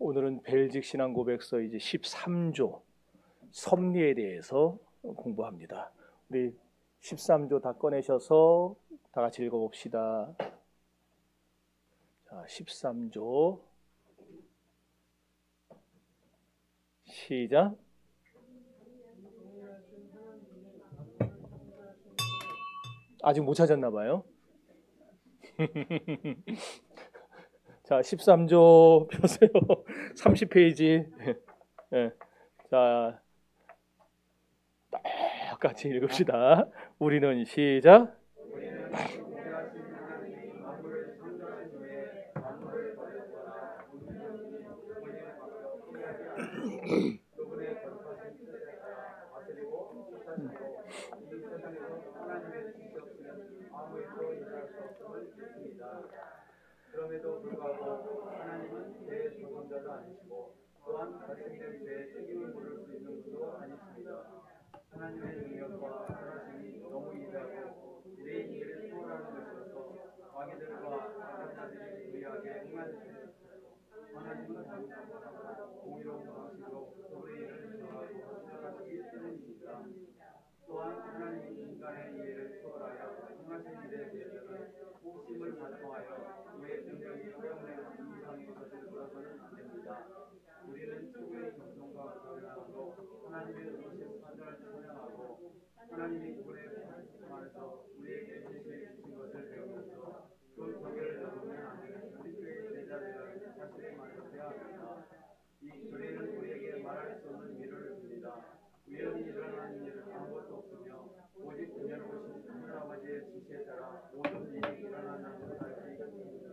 오늘은 벨직 신앙 고백서 이제 13조 섭리에 대해서 공부합니다. 우리 13조 다 꺼내셔서 다 같이 읽어봅시다. 자, 13조 시작. 아직 못 찾았나 봐요. 자, 13조 펴세요. 30페이지. 네. 자, 똑같이 읽읍시다. 우리는 시작. 그럼에도 불구하고 하나님은 죄의 조건자도 아니시고 또한 발생된 죄의 책임을 물을 수 있는 분도 아니십니다. 하나님의 능력과 선하심이 너무 위대하고 우리의 이해를 초월하는 것이어서 마귀들과 사람들이 우리에게 행하시는 하나님은 공의로운 방식으로 서로의 일을 정하고 시작하시기 때문입니다. 또한 하나님이 인간의 이해를 초월하여 행하신 일에 대해서는 호심을 반성하여 우리의 능력이 허용되는 이상의 것을 돌아서는 안 됩니다. 우리는 최고의 겸손과 가련함으로 하나님의 의로우신 판단을 찬양하고 하나님이 그분의 말씀에서 우리에게 제시해 주신 것을 배우면서 그 경계를 넘으면 안 되는 그리스도의 제자들이라는 사실을 말해야 합니다. 이 교리는 우리에게 말할 수 없는 미를 줍니다. 우연히 일어나는 일은 아무것도 없으며 오직 은혜로우신 하늘 아버지의 지시에 따라 모든 일이 일어나는 것을 알 수 있습니다.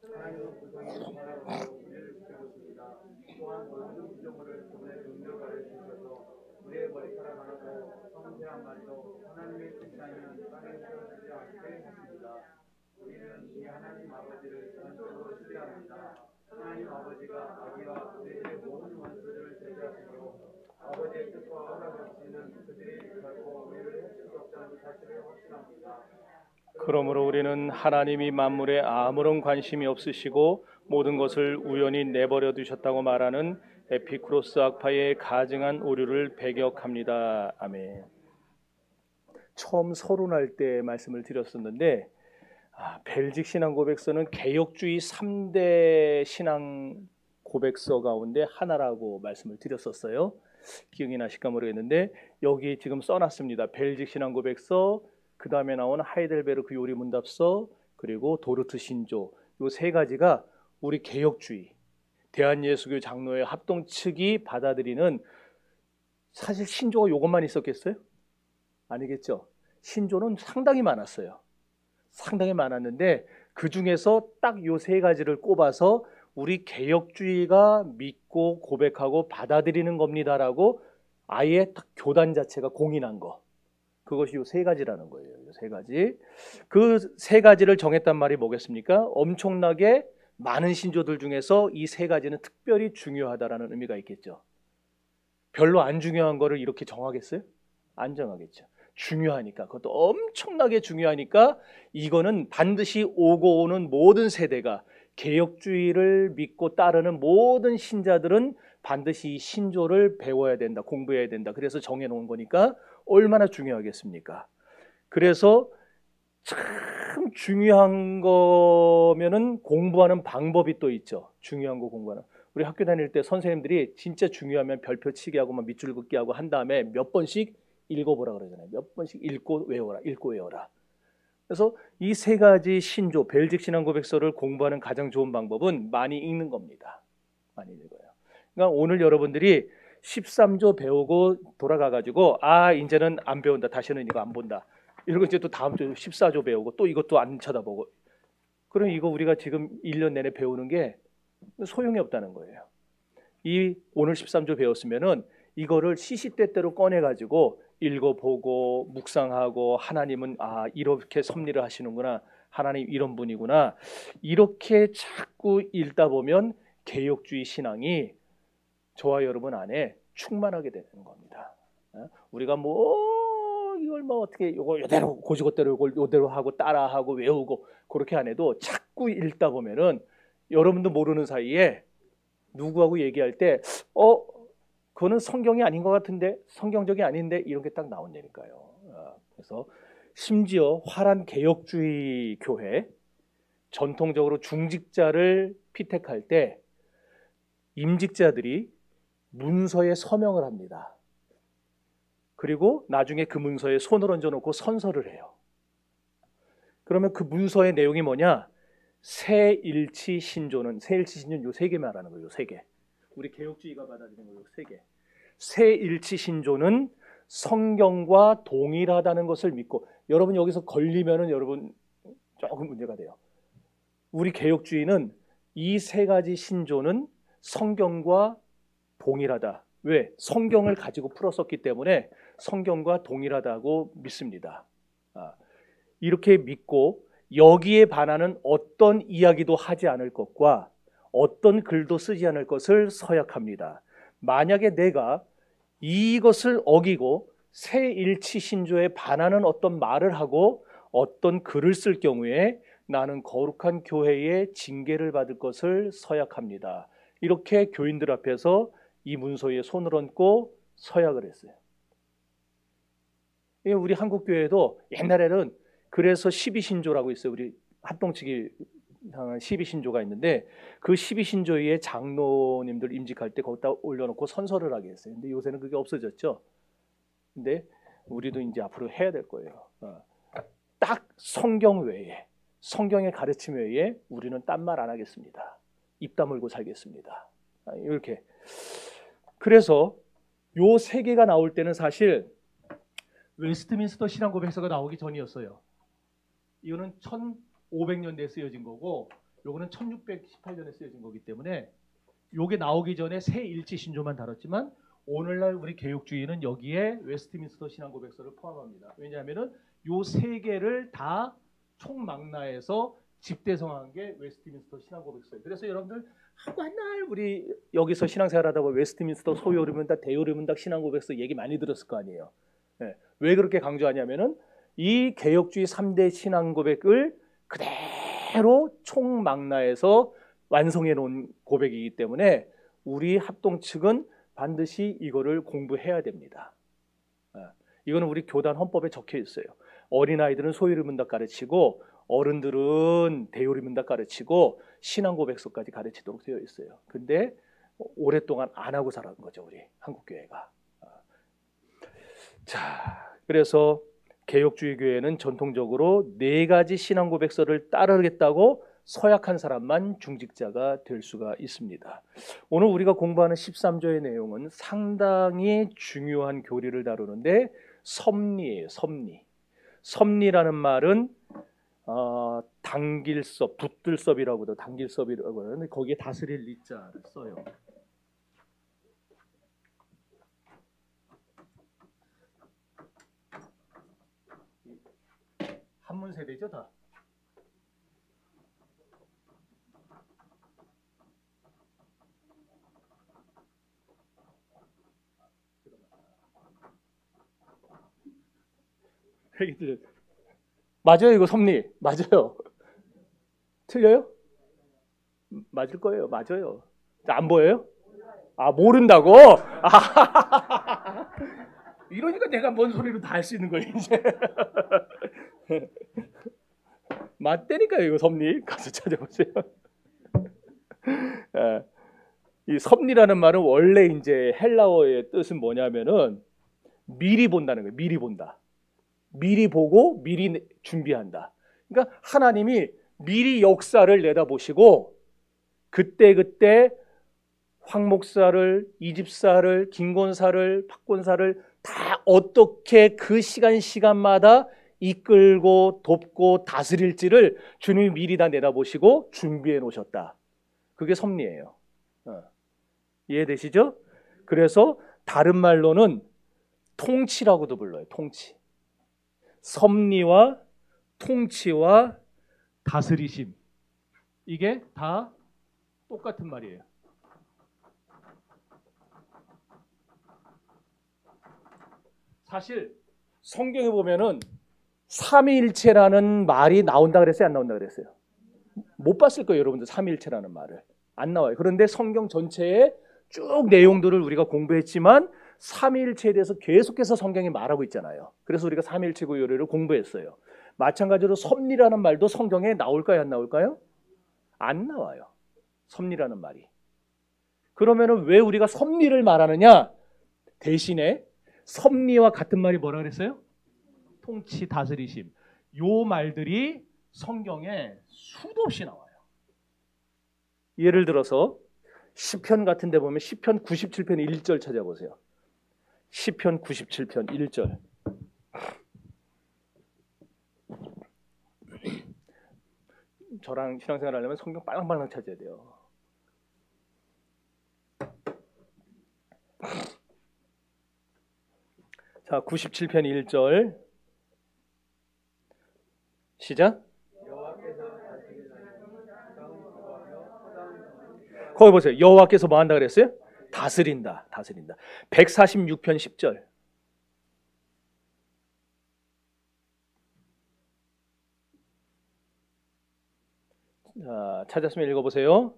하나님은 구성의 하나로 우리를 지켜보십니다. 또한 모든 구조물을 그분의 능력 아래 주셔서 우리의 머리카락 하나도 성세한 말도 하나님의 뜻이라면 땅에 쓰러지지 않게 하십니다. 우리는 이 하나님 아버지를 전적으로 신뢰합니다. 하나님 아버지가 아기와 우리들의 모든 원수들을 제지하시고 아버지의 뜻과 허락 없이는 그들이 결코 우리를 해칠 수 없다는 사실을 확신합니다. 그러므로 우리는 하나님이 만물에 아무런 관심이 없으시고 모든 것을 우연히 내버려 두셨다고 말하는 에피쿠로스 학파의 가증한 오류를 배격합니다. 아멘. 처음 서론할 때 말씀을 드렸었는데 벨직 신앙 고백서는 개혁주의 3대 신앙 고백서 가운데 하나라고 말씀을 드렸었어요. 기억이 나실까 모르겠는데 여기 지금 써놨습니다. 벨직 신앙 고백서, 그 다음에 나온 하이델베르크 요리 문답서, 그리고 도르트 신조, 이 세 가지가 우리 개혁주의 대한예수교 장로회 합동 측이 받아들이는, 사실 신조가 이것만 있었겠어요? 아니겠죠. 신조는 상당히 많았어요. 상당히 많았는데 그 중에서 딱 이 세 가지를 꼽아서 우리 개혁주의가 믿고 고백하고 받아들이는 겁니다라고 아예 딱 교단 자체가 공인한 거, 그것이 이 세 가지라는 거예요. 이 세 가지. 그 세 가지를 정했단 말이 뭐겠습니까? 엄청나게 많은 신조들 중에서 이 세 가지는 특별히 중요하다라는 의미가 있겠죠. 별로 안 중요한 거를 이렇게 정하겠어요? 안 정하겠죠. 중요하니까, 그것도 엄청나게 중요하니까 이거는 반드시 오고 오는 모든 세대가, 개혁주의를 믿고 따르는 모든 신자들은 반드시 이 신조를 배워야 된다, 공부해야 된다. 그래서 정해놓은 거니까 얼마나 중요하겠습니까? 그래서 참 중요한 거면은 공부하는 방법이 또 있죠. 중요한 거 공부하는. 우리 학교 다닐 때 선생님들이 진짜 중요하면 별표 치기 하고 막 밑줄 긋기 하고 한 다음에 몇 번씩 읽어보라 그러잖아요. 몇 번씩 읽고 외워라, 읽고 외워라. 그래서 이 세 가지 신조, 벨직 신앙 고백서를 공부하는 가장 좋은 방법은 많이 읽는 겁니다. 많이 읽어요. 그러니까 오늘 여러분들이 13조 배우고 돌아가가지고 이제는 안 배운다, 다시는 이거 안 본다, 이러고 이제 또 다음 주 14조 배우고 또 이것도 안 쳐다보고, 그럼 이거 우리가 지금 1년 내내 배우는 게 소용이 없다는 거예요. 이 오늘 13조 배웠으면은 이거를 시시때때로 꺼내가지고 읽어보고 묵상하고, 하나님은 이렇게 섭리를 하시는구나, 하나님 이런 분이구나, 이렇게 자꾸 읽다 보면 개혁주의 신앙이 저와 여러분 안에 충만하게 되는 겁니다. 우리가 이걸 어떻게 이대로 고지고대로 이걸 이대로 하고 따라하고 외우고 그렇게 안 해도 자꾸 읽다 보면은 여러분도 모르는 사이에 누구하고 얘기할 때 그거는 성경이 아닌 것 같은데, 성경적이 아닌데, 이런 게 딱 나온다니까요. 그래서 심지어 화란 개혁주의 교회, 전통적으로 중직자를 피택할 때 임직자들이 문서에 서명을 합니다. 그리고 나중에 그 문서에 손을 얹어놓고 선서를 해요. 그러면 그 문서의 내용이 뭐냐? 새일치 신조는, 새일치 신조는 요 세 개 말하는 거예요. 요 세 개. 우리 개혁주의가 받아들이는 거요 세 개. 새일치 신조는 성경과 동일하다는 것을 믿고, 여러분 여기서 걸리면은 여러분 조금 문제가 돼요. 우리 개혁주의는 이 세 가지 신조는 성경과 동일하다. 왜? 성경을 가지고 풀었었기 때문에 성경과 동일하다고 믿습니다. 이렇게 믿고 여기에 반하는 어떤 이야기도 하지 않을 것과 어떤 글도 쓰지 않을 것을 서약합니다. 만약에 내가 이것을 어기고 새일치 신조에 반하는 어떤 말을 하고 어떤 글을 쓸 경우에 나는 거룩한 교회의 징계를 받을 것을 서약합니다. 이렇게 교인들 앞에서 이 문서에 손을 얹고 서약을 했어요. 우리 한국교회도 옛날에는 그래서 12신조라고 있어요. 우리 합동측이 상한 12신조가 있는데 그 12신조의 장로님들 임직할 때 거기다 올려놓고 선서를 하게 했어요. 근데 요새는 그게 없어졌죠. 근데 우리도 이제 앞으로 해야 될 거예요. 딱 성경 외에, 성경의 가르침 외에 우리는 딴 말 안 하겠습니다. 입 다물고 살겠습니다. 이렇게. 그래서 요 세 개가 나올 때는 사실 웨스트민스터 신앙고백서가 나오기 전이었어요. 이거는 1500년대에 쓰여진 거고 요거는 1618년에 쓰여진 거기 때문에 요게 나오기 전에 새일치 신조만 다뤘지만 오늘날 우리 개혁주의는 여기에 웨스트민스터 신앙고백서를 포함합니다. 왜냐하면은 요 세 개를 다 총망라해서 집대성한 게 웨스트민스터 신앙고백서예요. 그래서 여러분들 한날 우리 여기서 신앙생활하다 보면 웨스트민스터 소요르문답 대요르문답 신앙고백서 얘기 많이 들었을 거 아니에요. 네. 왜 그렇게 강조하냐면은 이 개혁주의 3대 신앙고백을 그대로 총망라해서 완성해 놓은 고백이기 때문에 우리 합동 측은 반드시 이거를 공부해야 됩니다. 이거는 우리 교단 헌법에 적혀 있어요. 어린아이들은 소요르문답 가르치고 어른들은 대요르문답 가르치고 신앙고백서까지 가르치도록 되어 있어요. 근데 오랫동안 안 하고 살아온 거죠, 우리 한국교회가. 자, 그래서 개혁주의 교회는 전통적으로 4가지 신앙고백서를 따르겠다고 서약한 사람만 중직자가 될 수가 있습니다. 오늘 우리가 공부하는 13조의 내용은 상당히 중요한 교리를 다루는데 섭리예요. 섭리. 섭리라는 말은 당길섭, 붙들섭이라고도 당길섭이라고 하는데 거기에 다스릴 리자를 써요. 한문 세대죠, 다. 맞아요, 이거 섭리. 맞아요. 틀려요? 맞을 거예요. 맞아요. 안 보여요? 모른다고? 이러니까 내가 뭔 소리로 다 할 수 있는 거예요, 이제. 맞다니까요, 이거 섭리. 가서 찾아보세요. 이 섭리라는 말은 원래 이제 헬라어의 뜻은 뭐냐면은 미리 본다는 거예요. 미리 본다. 미리 보고 미리 준비한다. 그러니까 하나님이 미리 역사를 내다보시고 그때 황 목사를, 이집사를, 김권사를, 박권사를 다 어떻게 그 시간마다 이끌고 돕고 다스릴지를 주님이 미리 다 내다보시고 준비해 놓으셨다. 그게 섭리예요. 이해되시죠? 그래서 다른 말로는 통치라고도 불러요. 통치. 섭리와 통치와 다스리심. 이게 다 똑같은 말이에요. 사실 성경에 보면은 삼위일체라는 말이 나온다 그랬어요? 안 나온다 그랬어요? 못 봤을 거예요, 여러분들. 삼위일체라는 말을. 안 나와요. 그런데 성경 전체의 쭉 내용들을 우리가 공부했지만 삼위일체에 대해서 계속해서 성경이 말하고 있잖아요. 그래서 우리가 삼위일체 구요리를 공부했어요. 마찬가지로 섭리라는 말도 성경에 나올까요? 안 나올까요? 안 나와요. 섭리라는 말이. 그러면은 왜 우리가 섭리를 말하느냐? 대신에 섭리와 같은 말이 뭐라 그랬어요? 통치, 다스리심. 요 말들이 성경에 수도 없이 나와요. 예를 들어서 시편 같은 데 보면 시편 97편 1절 찾아보세요. 시편 97편 1절. 저랑 신앙생활 하려면 성경 빨랑빨랑 찾아야 돼요. 자, 97편 1절 시작. 거기 보세요. 여호와께서 뭐 한다 그랬어요? 다스린다. 다스린다. 146편 10절. 자, 찾았으면 읽어보세요.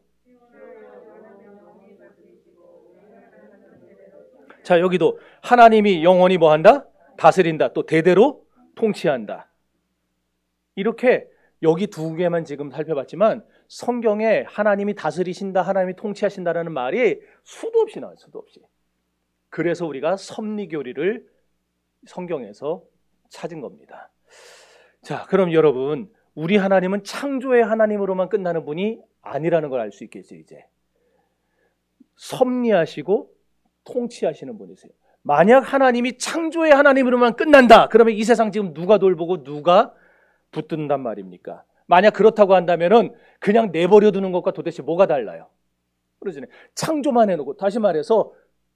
자, 여기도 하나님이 영원히 뭐 한다? 다스린다. 또 대대로 통치한다. 이렇게 여기 두 개만 지금 살펴봤지만 성경에 하나님이 다스리신다, 하나님이 통치하신다라는 말이 수도 없이 나와요. 수도 없이. 그래서 우리가 섭리교리를 성경에서 찾은 겁니다. 자, 그럼 여러분, 우리 하나님은 창조의 하나님으로만 끝나는 분이 아니라는 걸 알 수 있겠죠. 이제 섭리하시고 통치하시는 분이세요. 만약 하나님이 창조의 하나님으로만 끝난다, 그러면 이 세상 지금 누가 돌보고 누가 붙든단 말입니까? 만약 그렇다고 한다면은 그냥 내버려 두는 것과 도대체 뭐가 달라요? 그러잖아요. 창조만 해놓고, 다시 말해서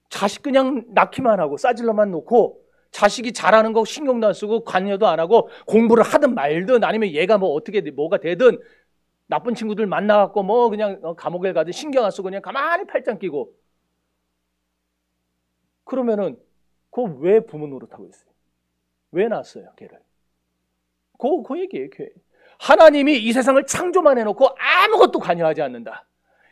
자식 그냥 낳기만 하고 싸질러만 놓고 자식이 잘하는 거 신경도 안 쓰고 관여도 안 하고 공부를 하든 말든 아니면 얘가 뭐 어떻게 뭐가 되든 나쁜 친구들 만나갖고 뭐 그냥 감옥에 가든 신경 안 쓰고 그냥 가만히 팔짱 끼고, 그러면은 그거 왜 부모 노릇하고 있어요? 왜 낳았어요 걔를? 그 얘기예요. 하나님이 이 세상을 창조만 해놓고 아무것도 관여하지 않는다.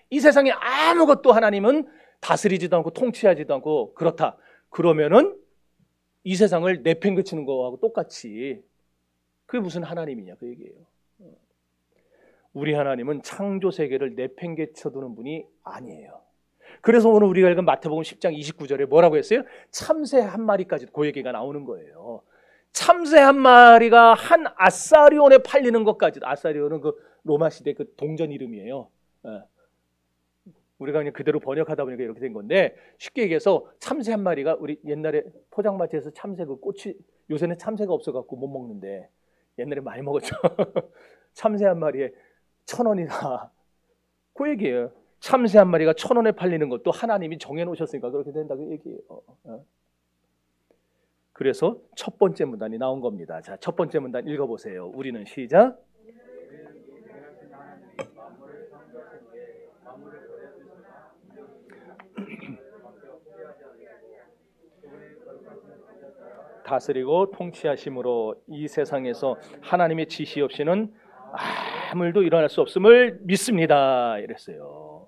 이 세상에 아무것도 하나님은 다스리지도 않고 통치하지도 않고 그렇다. 그러면은 이 세상을 내팽개치는 거하고 똑같이, 그게 무슨 하나님이냐 그 얘기예요. 우리 하나님은 창조 세계를 내팽개쳐두는 분이 아니에요. 그래서 오늘 우리가 읽은 마태복음 10장 29절에 뭐라고 했어요? 참새 한 마리까지 그 얘기가 나오는 거예요. 참새 한 마리가 한 아사리온에 팔리는 것까지. 아사리온은 그 로마 시대 그 동전 이름이에요. 우리가 그냥 그대로 번역하다 보니까 이렇게 된 건데, 쉽게 얘기해서 참새 한 마리가, 우리 옛날에 포장마차에서 참새 그 꼬치, 요새는 참새가 없어갖고 못 먹는데 옛날에 많이 먹었죠. 참새 한 마리에 1,000원이나. 그 얘기예요. 참새 한 마리가 1,000원에 팔리는 것도 하나님이 정해놓으셨으니까 그렇게 된다고 얘기해요. 그래서 첫 번째 문단이 나온 겁니다. 자, 첫 번째 문단 읽어보세요. 우리는 시작. 다스리고 통치하심으로 이 세상에서 하나님의 지시 없이는 아무 일도 일어날 수 없음을 믿습니다. 이랬어요.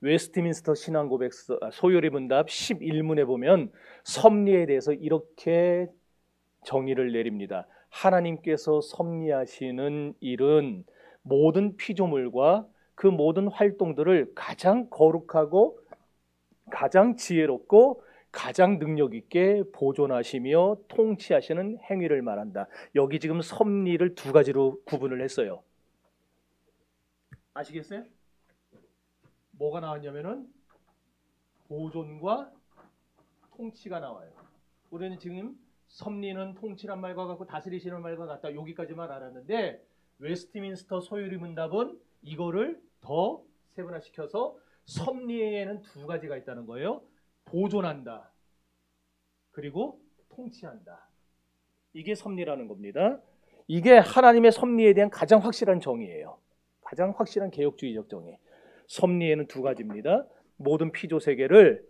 웨스트민스터 신앙고백 소요리 문답 11문에 보면 섭리에 대해서 이렇게 정의를 내립니다. 하나님께서 섭리하시는 일은 모든 피조물과 그 모든 활동들을 가장 거룩하고 가장 지혜롭고 가장 능력 있게 보존하시며 통치하시는 행위를 말한다. 여기 지금 섭리를 두 가지로 구분을 했어요. 아시겠어요? 뭐가 나왔냐면은 보존과 통치가 나와요. 우리는 지금 섭리는 통치란 말과 같고 다스리시는 말과 같다. 여기까지만 알았는데 웨스트민스터 소요리 문답은 이거를 더 세분화시켜서 섭리에는 두 가지가 있다는 거예요. 보존한다. 그리고 통치한다. 이게 섭리라는 겁니다. 이게 하나님의 섭리에 대한 가장 확실한 정의예요. 가장 확실한 개혁주의적 정의. 섭리에는 두 가지입니다. 모든 피조 세계를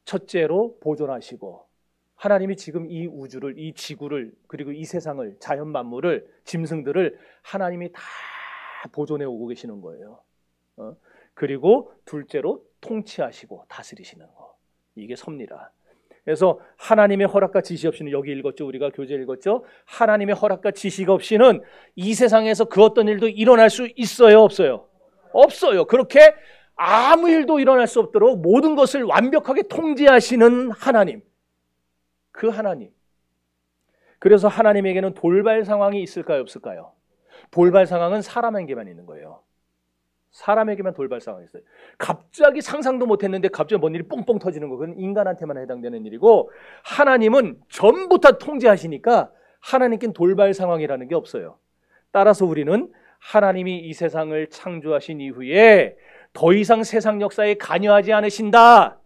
첫째로 보존하시고, 하나님이 지금 이 우주를, 이 지구를, 그리고 이 세상을, 자연 만물을, 짐승들을 하나님이 다 보존해 오고 계시는 거예요. 그리고 둘째로 통치하시고 다스리시는 거. 이게 섭리라. 그래서 하나님의 허락과 지시 없이는, 여기 읽었죠, 우리가 교재 읽었죠, 하나님의 허락과 지시가 없이는 이 세상에서 그 어떤 일도 일어날 수 있어요, 없어요? 없어요. 그렇게 아무 일도 일어날 수 없도록 모든 것을 완벽하게 통제하시는 하나님, 그 하나님. 그래서 하나님에게는 돌발 상황이 있을까요, 없을까요? 돌발 상황은 사람에게만 있는 거예요. 사람에게만 돌발 상황이 있어요. 갑자기 상상도 못했는데 갑자기 뭔 일이 뽕뽕 터지는 거, 그건 인간한테만 해당되는 일이고, 하나님은 전부 다 통제하시니까 하나님께는 돌발 상황이라는 게 없어요. 따라서 우리는 하나님이 이 세상을 창조하신 이후에 더 이상 세상 역사에 관여하지 않으신다,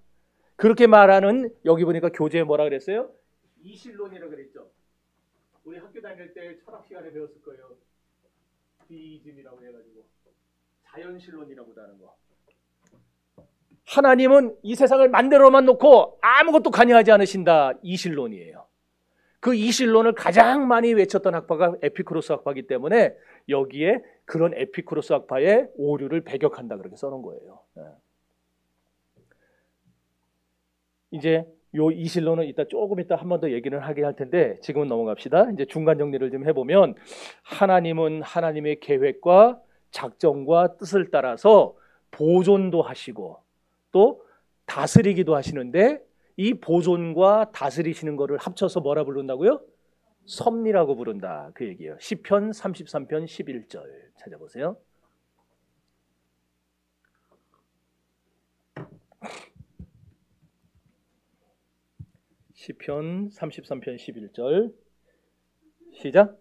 그렇게 말하는, 여기 보니까 교재에 뭐라 그랬어요? 이실론이라고 그랬죠. 우리 학교 다닐 때 철학 시간에 배웠을 거예요. 디이즘이라고 해가지고 자연실론이라고 하는 거. 하나님은 이 세상을 만들어만 놓고 아무것도 관여하지 않으신다, 이실론이에요. 그 이실론을 가장 많이 외쳤던 학파가 에피쿠로스 학파이기 때문에 여기에 그런 에피쿠로스 학파의 오류를 배격한다, 그렇게 써놓은 거예요. 이제 요 이실론은 조금 이따 한 번 더 얘기를 하게 할 텐데 지금은 넘어갑시다. 이제 중간 정리를 좀 해보면, 하나님은 하나님의 계획과 작정과 뜻을 따라서 보존도 하시고 또 다스리기도 하시는데, 이 보존과 다스리시는 것을 합쳐서 뭐라 부른다고요? 섭리라고 부른다, 그 얘기예요. 시편 33편 11절 찾아보세요. 시편 33편 11절 시작.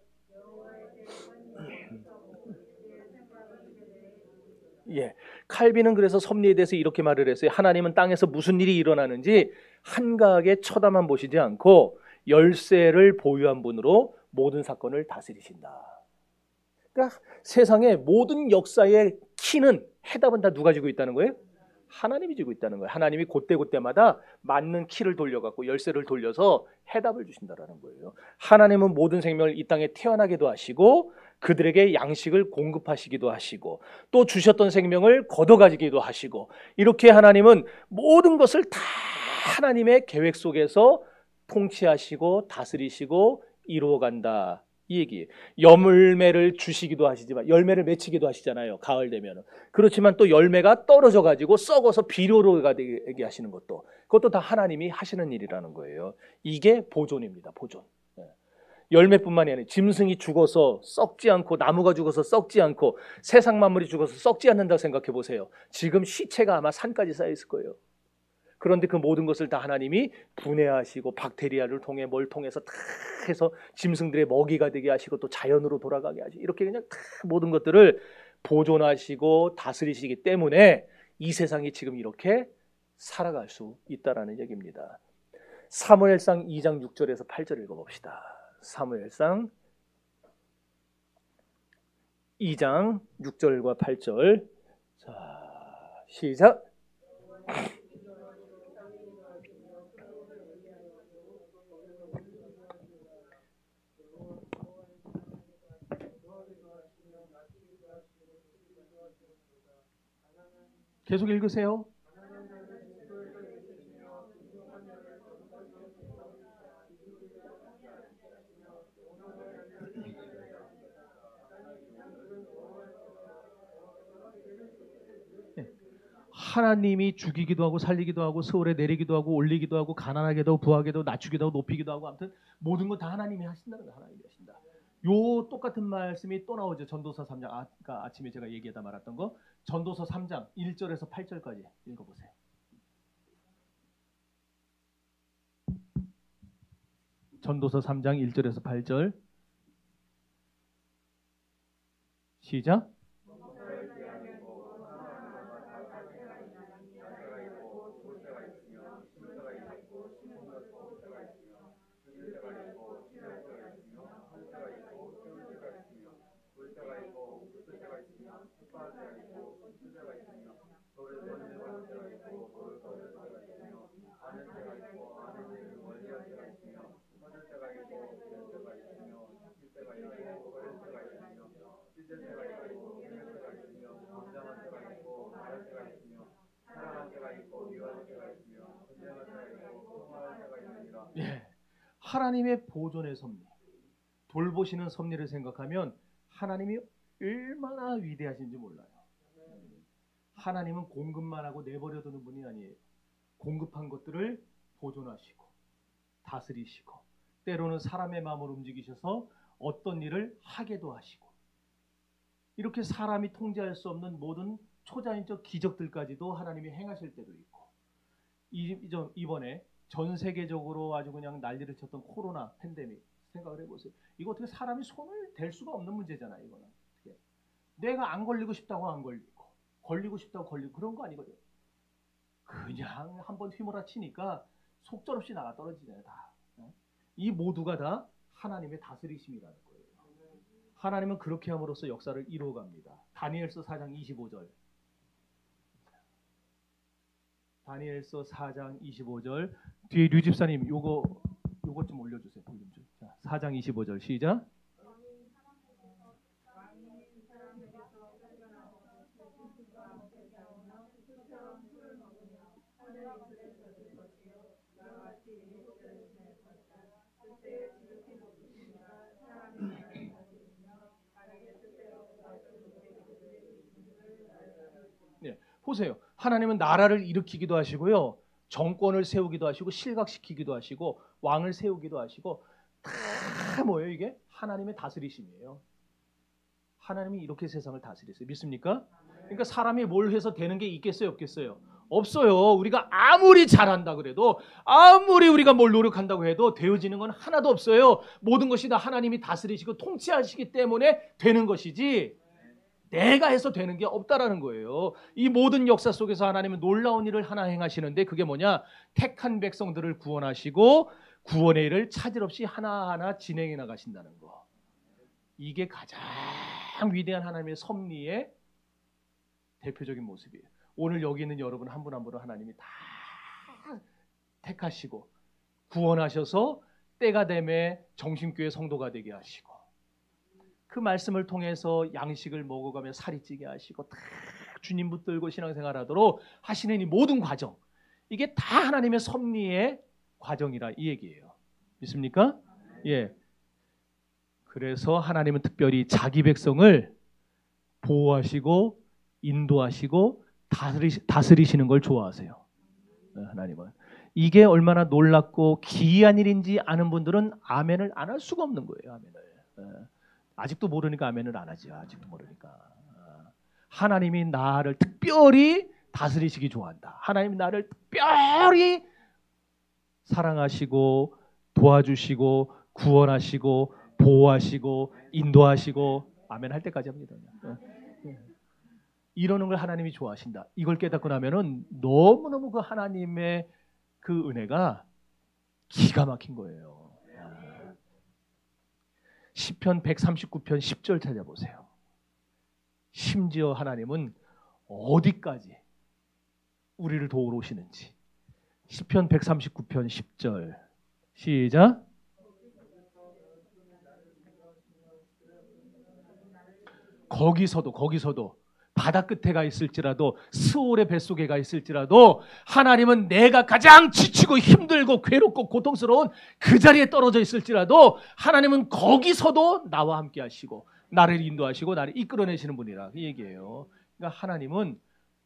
예, 칼빈은 그래서 섭리에 대해서 이렇게 말을 했어요. 하나님은 땅에서 무슨 일이 일어나는지 한가하게 쳐다만 보시지 않고 열쇠를 보유한 분으로 모든 사건을 다스리신다. 그러니까 세상의 모든 역사의 키는, 해답은 다 누가 쥐고 있다는 거예요? 하나님이 쥐고 있다는 거예요. 하나님이 그때그때마다 맞는 키를 돌려갖고 열쇠를 돌려서 해답을 주신다라는 거예요. 하나님은 모든 생명을 이 땅에 태어나기도 하시고 그들에게 양식을 공급하시기도 하시고 또 주셨던 생명을 걷어가지기도 하시고, 이렇게 하나님은 모든 것을 다 하나님의 계획 속에서 통치하시고 다스리시고 이루어간다, 이 얘기예요. 열매를 주시기도 하시지만, 열매를 맺히기도 하시잖아요, 가을 되면. 그렇지만 또 열매가 떨어져 가지고 썩어서 비료가 되게 하시는 것도, 그것도 다 하나님이 하시는 일이라는 거예요. 이게 보존입니다, 보존. 열매뿐만이 아니라 짐승이 죽어서 썩지 않고, 나무가 죽어서 썩지 않고, 세상 만물이 죽어서 썩지 않는다고 생각해 보세요. 지금 시체가 아마 산까지 쌓여 있을 거예요. 그런데 그 모든 것을 다 하나님이 분해하시고 박테리아를 통해 뭘 통해서 다 해서 짐승들의 먹이가 되게 하시고 또 자연으로 돌아가게 하시고, 이렇게 그냥 다 모든 것들을 보존하시고 다스리시기 때문에 이 세상이 지금 이렇게 살아갈 수 있다라는 얘기입니다. 사무엘상 2장 6절에서 8절 읽어봅시다. 사무엘상 2장 6절과 8절. 자, 시작. 계속 읽으세요. 하나님이 죽이기도 하고 살리기도 하고 서울에 내리기도 하고 올리기도 하고 가난하게도 하고 부하게도 낮추기도 하고 높이기도 하고, 아무튼 모든 건 다 하나님이 하신다는 거예요. 하나님이 하신다. 요 똑같은 말씀이 또 나오죠. 전도서 3장, 아까 아침에 제가 얘기하다 말았던 거, 전도서 3장 1절에서 8절까지 읽어보세요. 전도서 3장 1절에서 8절 시작. 하나님의 보존의 섭리, 돌보시는 섭리를 생각하면 하나님이 얼마나 위대하신지 몰라요. 하나님은 공급만 하고 내버려두는 분이 아니에요. 공급한 것들을 보존하시고 다스리시고 때로는 사람의 마음을 움직이셔서 어떤 일을 하게도 하시고 이렇게 사람이 통제할 수 없는 모든 초자연적 기적들까지도 하나님이 행하실 때도 있고 이번에 전 세계적으로 아주 그냥 난리를 쳤던 코로나 팬데믹 생각을 해보세요. 이거 어떻게 사람이 손을 댈 수가 없는 문제잖아요. 이거는 어떻게 내가 안 걸리고 싶다고 안 걸리고 걸리고 싶다고 걸리고 그런 거 아니거든요. 그냥 한번 휘몰아치니까 속절없이 나가 떨어지잖아요. 다. 이 모두가 다 하나님의 다스리심이라는 거예요. 하나님은 그렇게 함으로써 역사를 이루어갑니다. 다니엘서 4장 25절. 다니엘서 4장 25절. 뒤에 류 집사님 요거 좀 올려주세요. 볼륨 좀. 자, 4장 25절 시작. 네, 보세요. 하나님은 나라를 일으키기도 하시고요. 정권을 세우기도 하시고 실각시키기도 하시고 왕을 세우기도 하시고 다 뭐예요 이게? 하나님의 다스리심이에요. 하나님이 이렇게 세상을 다스리세요. 믿습니까? 그러니까 사람이 뭘 해서 되는 게 있겠어요? 없겠어요? 없어요. 우리가 아무리 잘한다 그래도 아무리 우리가 뭘 노력한다고 해도 되어지는 건 하나도 없어요. 모든 것이 다 하나님이 다스리시고 통치하시기 때문에 되는 것이지 내가 해서 되는 게 없다라는 거예요. 이 모든 역사 속에서 하나님은 놀라운 일을 하나 행하시는데 그게 뭐냐? 택한 백성들을 구원하시고 구원의 일을 차질 없이 하나하나 진행해 나가신다는 거. 이게 가장 위대한 하나님의 섭리의 대표적인 모습이에요. 오늘 여기 있는 여러분 한 분 한 분을 하나님이 다 택하시고 구원하셔서 때가 되매 정신교회 성도가 되게 하시고 그 말씀을 통해서 양식을 먹어가며 살이 찌게 하시고 다 주님 붙들고 신앙생활하도록 하시는 이 모든 과정 이게 다 하나님의 섭리의 과정이라 이 얘기예요. 믿습니까? 예. 그래서 하나님은 특별히 자기 백성을 보호하시고 인도하시고 다스리시는 걸 좋아하세요. 하나님은. 이게 얼마나 놀랍고 기이한 일인지 아는 분들은 아멘을 안 할 수가 없는 거예요. 아멘을. 아직도 모르니까 아멘을 안 하죠. 아직도 모르니까. 하나님이 나를 특별히 다스리시기 좋아한다. 하나님이 나를 특별히 사랑하시고 도와주시고 구원하시고 보호하시고 인도하시고 아멘 할 때까지 합니다. 이러는 걸 하나님이 좋아하신다. 이걸 깨닫고 나면은 너무너무 그 하나님의 그 은혜가 기가 막힌 거예요. 시편 139편 10절 찾아보세요. 심지어 하나님은 어디까지 우리를 도우러 오시는지. 시편 139편 10절 시작. 거기서도 바다 끝에 가 있을지라도 스올의 뱃속에 가 있을지라도 하나님은 내가 가장 지치고 힘들고 괴롭고 고통스러운 그 자리에 떨어져 있을지라도 하나님은 거기서도 나와 함께 하시고 나를 인도하시고 나를 이끌어내시는 분이라 그 얘기예요. 그러니까 하나님은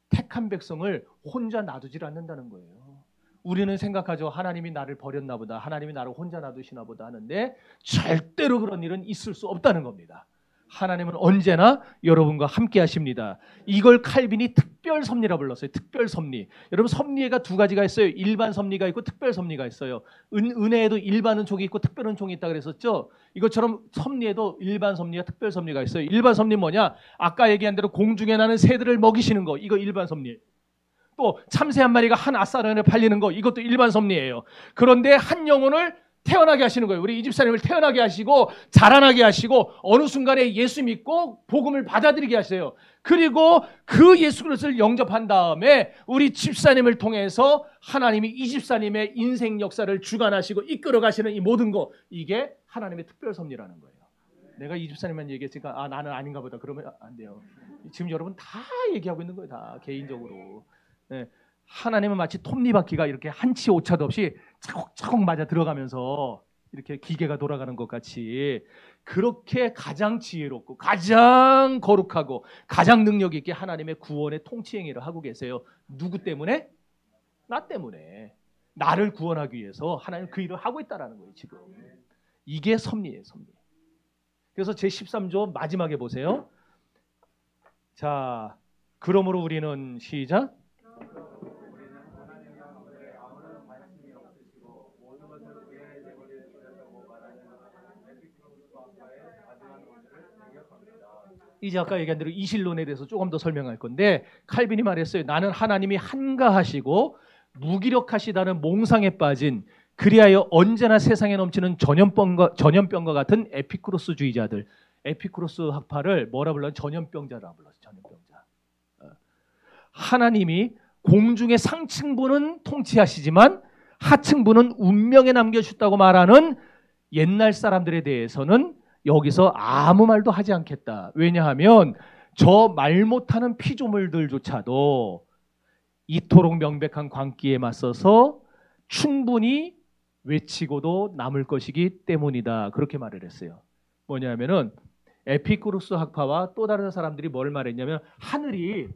택한 백성을 혼자 놔두질 않는다는 거예요. 우리는 생각하죠. 하나님이 나를 버렸나 보다. 하나님이 나를 혼자 놔두시나 보다 하는데 절대로 그런 일은 있을 수 없다는 겁니다. 하나님은 언제나 여러분과 함께 하십니다. 이걸 칼빈이 특별 섭리라 불렀어요. 특별 섭리. 여러분 섭리가 두 가지가 있어요. 일반 섭리가 있고 특별 섭리가 있어요. 은혜에도 일반 은총이 있고 특별 은총이 있다 그랬었죠. 이것처럼 섭리에도 일반 섭리와 특별 섭리가 있어요. 일반 섭리 뭐냐? 아까 얘기한 대로 공중에 나는 새들을 먹이시는 거. 이거 일반 섭리. 또 참새 한 마리가 한 아사란에 팔리는 거. 이것도 일반 섭리예요. 그런데 한 영혼을 태어나게 하시는 거예요. 우리 이 집사님을 태어나게 하시고 자라나게 하시고 어느 순간에 예수 믿고 복음을 받아들이게 하세요. 그리고 그 예수 그리스도를 영접한 다음에 우리 집사님을 통해서 하나님이 이 집사님의 인생 역사를 주관하시고 이끌어 가시는 이 모든 거 이게 하나님의 특별 섭리라는 거예요. 내가 이 집사님만 얘기했으니까 나는 아닌가 보다 그러면 안 돼요. 지금 여러분 다 얘기하고 있는 거예요. 다 개인적으로. 네. 하나님은 마치 톱니바퀴가 이렇게 한치 오차도 없이 차곡차곡 맞아 들어가면서 이렇게 기계가 돌아가는 것 같이 그렇게 가장 지혜롭고 가장 거룩하고 가장 능력 있게 하나님의 구원의 통치 행위를 하고 계세요. 누구 때문에? 나 때문에. 나를 구원하기 위해서 하나님 그 일을 하고 있다라는 거예요. 지금 이게 섭리예요. 섭리. 그래서 제13조 마지막에 보세요. 자, 그러므로 우리는 시작. 이제 아까 얘기한 대로 이실론에 대해서 조금 더 설명할 건데 칼빈이 말했어요. 나는 하나님이 한가하시고 무기력하시다는 몽상에 빠진 그리하여 언제나 세상에 넘치는 전염병과 같은 에피쿠로스주의자들, 에피쿠로스 학파를 뭐라 불러요? 전염병자라 불렀어요. 전염병자. 하나님이 공중의 상층부는 통치하시지만 하층부는 운명에 남겨주셨다고 말하는 옛날 사람들에 대해서는 여기서 아무 말도 하지 않겠다. 왜냐하면 저 말 못하는 피조물들조차도 이토록 명백한 광기에 맞서서 충분히 외치고도 남을 것이기 때문이다. 그렇게 말을 했어요. 뭐냐면은 에피쿠로스 학파와 또 다른 사람들이 뭘 말했냐면 하늘이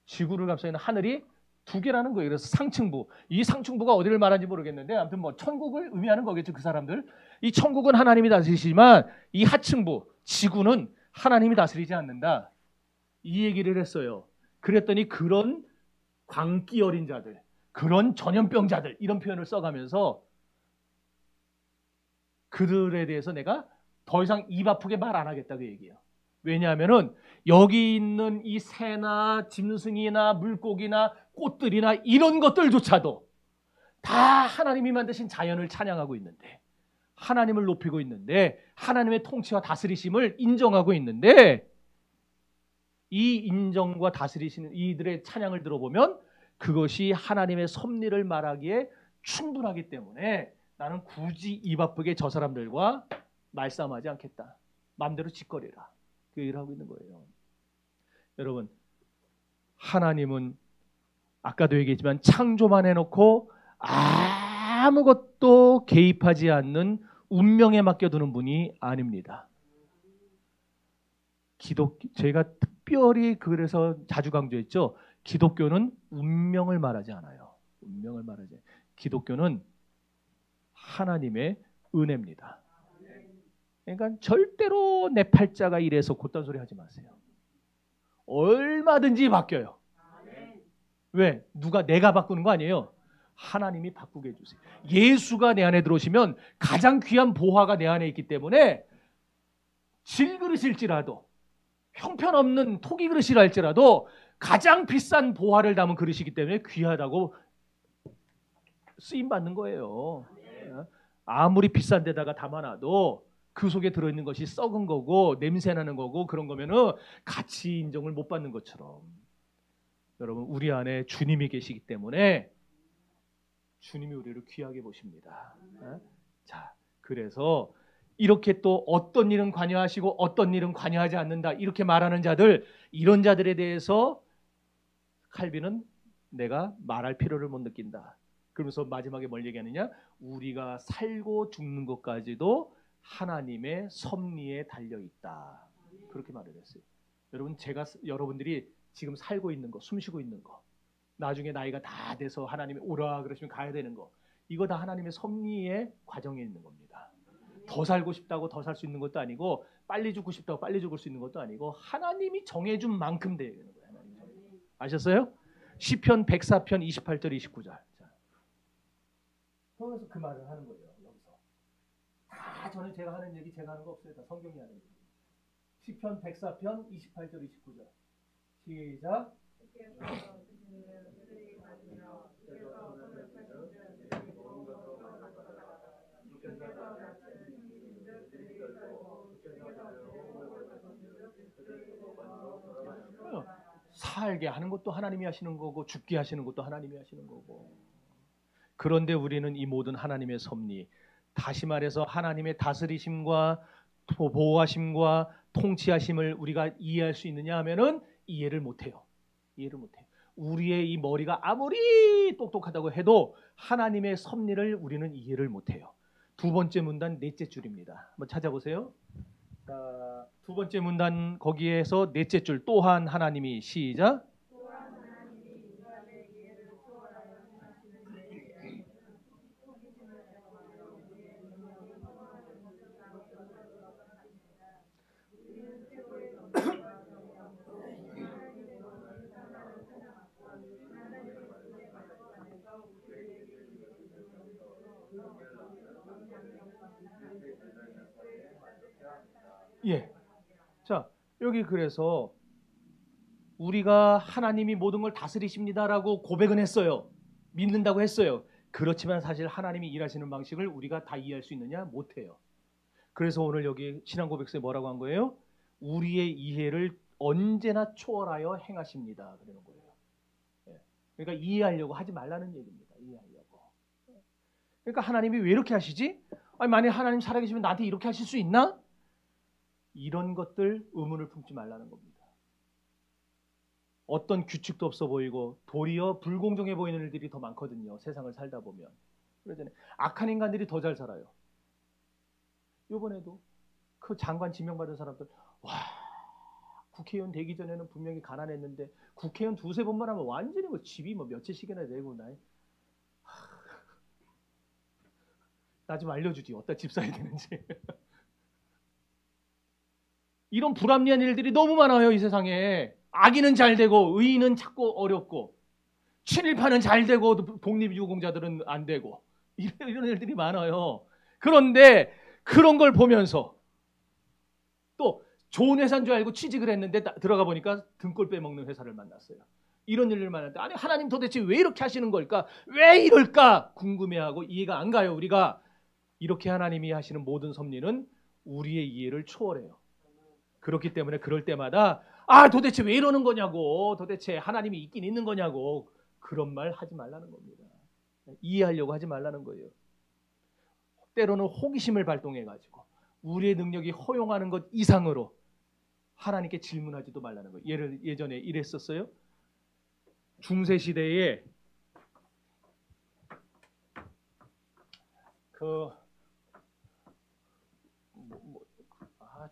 지구를 감싸 있는 하늘이 두 개라는 거예요. 그래서 상층부. 이 상층부가 어디를 말하는지 모르겠는데 아무튼 뭐 천국을 의미하는 거겠죠. 그 사람들. 이 천국은 하나님이 다스리시지만 이 하층부, 지구는 하나님이 다스리지 않는다. 이 얘기를 했어요. 그랬더니 그런 광기 어린 자들, 그런 전염병자들 이런 표현을 써가면서 그들에 대해서 내가 더 이상 입 아프게 말 안 하겠다 그 얘기예요. 왜냐하면은 여기 있는 이 새나 짐승이나 물고기나 꽃들이나 이런 것들조차도 다 하나님이 만드신 자연을 찬양하고 있는데 하나님을 높이고 있는데 하나님의 통치와 다스리심을 인정하고 있는데 이 인정과 다스리시는 이들의 찬양을 들어보면 그것이 하나님의 섭리를 말하기에 충분하기 때문에 나는 굳이 입 아프게 저 사람들과 말싸움하지 않겠다. 마음대로 짓거리라. 그 일을 하고 있는 거예요. 여러분, 하나님은 아까도 얘기했지만 창조만 해놓고 아무것도 개입하지 않는 운명에 맡겨두는 분이 아닙니다. 제가 특별히 그래서 자주 강조했죠. 기독교는 운명을 말하지 않아요. 운명을 말하지 않아요. 기독교는 하나님의 은혜입니다. 그러니까 절대로 내 팔자가 이래서 곧단 소리 하지 마세요. 얼마든지 바뀌어요. 왜? 내가 바꾸는 거 아니에요. 하나님이 바꾸게 해주세요. 예수가 내 안에 들어오시면 가장 귀한 보화가 내 안에 있기 때문에 질그릇일지라도 형편없는 토기 그릇이라 할지라도 가장 비싼 보화를 담은 그릇이기 때문에 귀하다고 쓰임받는 거예요. 아무리 비싼 데다가 담아놔도 그 속에 들어있는 것이 썩은 거고 냄새나는 거고 그런 거면은 가치 인정을 못 받는 것처럼 여러분 우리 안에 주님이 계시기 때문에 주님이 우리를 귀하게 보십니다. 자, 그래서 이렇게 또 어떤 일은 관여하시고 어떤 일은 관여하지 않는다 이렇게 말하는 자들 이런 자들에 대해서 칼빈은 내가 말할 필요를 못 느낀다. 그러면서 마지막에 뭘 얘기하느냐? 우리가 살고 죽는 것까지도 하나님의 섭리에 달려있다. 그렇게 말을 했어요. 여러분 여러분들이 지금 살고 있는 거 숨쉬고 있는 거 나중에 나이가 다 돼서 하나님이 오라 그러시면 가야 되는 거 이거 다 하나님의 섭리의 과정에 있는 겁니다. 더 살고 싶다고 더 살 수 있는 것도 아니고 빨리 죽고 싶다고 빨리 죽을 수 있는 것도 아니고 하나님이 정해준 만큼 되는 거예요. 아셨어요? 시편 104편 28절 29절. 그래서 그 말을 하는 거예요. 여기서 다 저는 제가 하는 얘기 제가 하는 거 없어요. 다 성경이 하는 얘기. 시편 104편 28절 29절. 시작. 살게 하는 것도 하나님이 하시는 거고 죽게 하시는 것도 하나님이 하시는 거고 그런데 우리는 이 모든 하나님의 섭리 다시 말해서 하나님의 다스리심과 보호하심과 통치하심을 우리가 이해할 수 있느냐 하면은 이해를 못해요. 이해를 못해요. 우리의 이 머리가 아무리 똑똑하다고 해도 하나님의 섭리를 우리는 이해를 못해요. 두 번째 문단 넷째 줄입니다. 한번 찾아보세요. 자, 두 번째 문단 거기에서 넷째 줄 또한 하나님이 시작. 예. 자, 여기 그래서 우리가 하나님이 모든 걸 다스리십니다라고 고백은 했어요. 믿는다고 했어요. 그렇지만 사실 하나님이 일하시는 방식을 우리가 다 이해할 수 있느냐? 못해요. 그래서 오늘 여기 신앙 고백서에 뭐라고 한 거예요? 우리의 이해를 언제나 초월하여 행하십니다. 그러는 거예요. 예. 그러니까 이해하려고 하지 말라는 얘기입니다. 이해하려고. 그러니까 하나님이 왜 이렇게 하시지? 아니, 만약 하나님 살아계시면 나한테 이렇게 하실 수 있나? 이런 것들 의문을 품지 말라는 겁니다. 어떤 규칙도 없어 보이고 도리어 불공정해 보이는 일들이 더 많거든요. 세상을 살다 보면. 그러잖아요. 악한 인간들이 더 잘 살아요. 이번에도 그 장관 지명받은 사람들, 와, 국회의원 되기 전에는 분명히 가난했는데 국회의원 두세 번만 하면 완전히 뭐 집이 뭐 몇 채씩이나 되고 나 좀 알려주지. 어디다 집 사야 되는지. 이런 불합리한 일들이 너무 많아요. 이 세상에. 악인은 잘 되고 의인은 자꾸 어렵고 친일파는 잘 되고 독립유공자들은 안 되고 이런 일들이 많아요. 그런데 그런 걸 보면서 또 좋은 회사인 줄 알고 취직을 했는데 들어가 보니까 등골 빼먹는 회사를 만났어요. 이런 일을 만났는데 아니 하나님 도대체 왜 이렇게 하시는 걸까? 왜 이럴까? 궁금해하고 이해가 안 가요. 우리가 이렇게 하나님이 하시는 모든 섭리는 우리의 이해를 초월해요. 그렇기 때문에 그럴 때마다 도대체 왜 이러는 거냐고, 도대체 하나님이 있긴 있는 거냐고, 그런 말 하지 말라는 겁니다. 이해하려고 하지 말라는 거예요. 때로는 호기심을 발동해가지고 우리의 능력이 허용하는 것 이상으로 하나님께 질문하지도 말라는 거예요. 예전에 이랬었어요. 중세시대에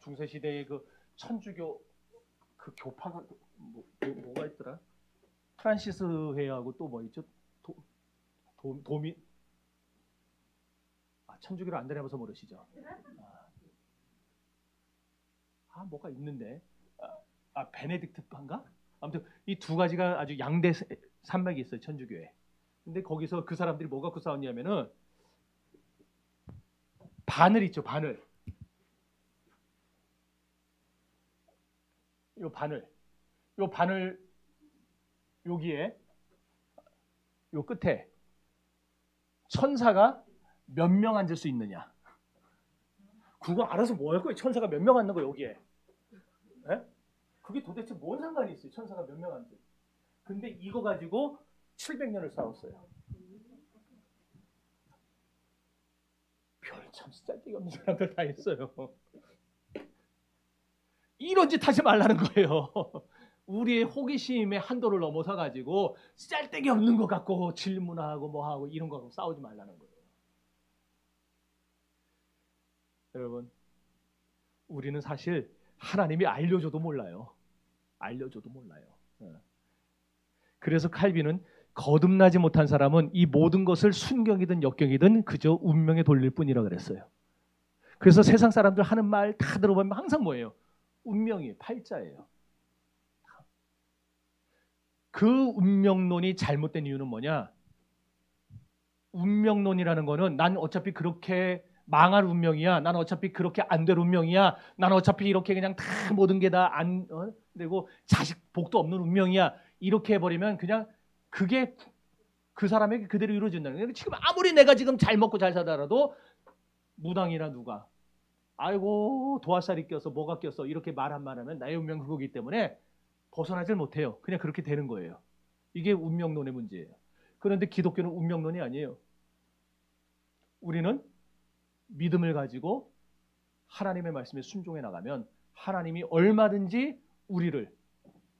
중세시대에 그 천주교 그 교파가 뭐가 있더라? 프란시스 회하고 또 뭐 있죠? 도미 천주교를 안 다녀봐서 모르시죠? 뭐가 있는데 베네딕트파인가? 아무튼 이 두 가지가 아주 양대 산맥이 있어요. 천주교에. 근데 거기서 그 사람들이 뭐 갖고 싸웠냐면은 바늘 있죠. 바늘. 요 바늘 여기에 요 끝에 천사가 몇 명 앉을 수 있느냐. 그거 알아서 뭐 할 거예요? 천사가 몇 명 앉는 거 여기에. 네? 그게 도대체 뭔 상관이 있어요? 천사가 몇 명 앉을. 근데 이거 가지고 700년을 싸웠어요. 별 참 쓸데기 없는 사람들 다 있어요. 이런 짓 하지 말라는 거예요. 우리의 호기심의 한도를 넘어서 가지고 쓸데기 없는 것 갖고 질문하고 뭐하고 이런 거 갖고 싸우지 말라는 거예요. 여러분, 우리는 사실 하나님이 알려줘도 몰라요. 알려줘도 몰라요. 그래서 칼빈은 거듭나지 못한 사람은 이 모든 것을 순경이든 역경이든 그저 운명에 돌릴 뿐이라 그랬어요. 그래서 세상 사람들 하는 말 다 들어보면 항상 뭐예요? 운명이에요. 팔자예요. 그 운명론이 잘못된 이유는 뭐냐? 운명론이라는 거는 난 어차피 그렇게 망할 운명이야. 난 어차피 그렇게 안 될 운명이야. 난 어차피 이렇게 그냥 다 모든 게 다 안 되고 자식 복도 없는 운명이야. 이렇게 해버리면 그냥 그게 그 사람에게 그대로 이루어진다는 거예요. 지금 아무리 내가 지금 잘 먹고 잘 살더라도 무당이나 누가 아이고 도화살이 껴서 뭐가 껴서 이렇게 말 한말 하면 나의 운명 그거기 때문에 벗어나질 못해요. 그냥 그렇게 되는 거예요. 이게 운명론의 문제예요. 그런데 기독교는 운명론이 아니에요. 우리는 믿음을 가지고 하나님의 말씀에 순종해 나가면 하나님이 얼마든지 우리를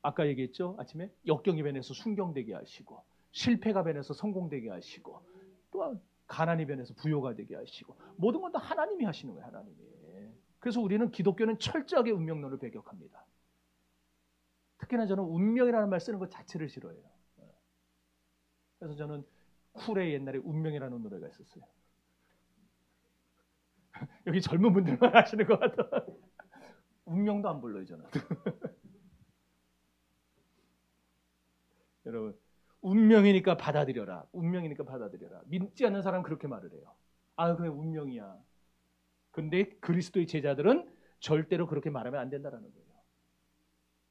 아까 얘기했죠? 아침에 역경이 변해서 순경되게 하시고 실패가 변해서 성공되게 하시고 또한 가난이 변해서 부요가 되게 하시고 모든 건 다 하나님이 하시는 거예요. 하나님이. 그래서 우리는 기독교는 철저하게 운명론을 배격합니다. 특히나 저는 운명이라는 말 쓰는 것 자체를 싫어해요. 그래서 저는 쿨의 옛날에 운명이라는 노래가 있었어요. 여기 젊은 분들만 아시는 것 같아. 운명도 안 불러요 저는. 여러분 운명이니까 받아들여라. 운명이니까 받아들여라. 믿지 않는 사람은 그렇게 말을 해요. 아 그냥 운명이야. 근데 그리스도의 제자들은 절대로 그렇게 말하면 안 된다는 거예요.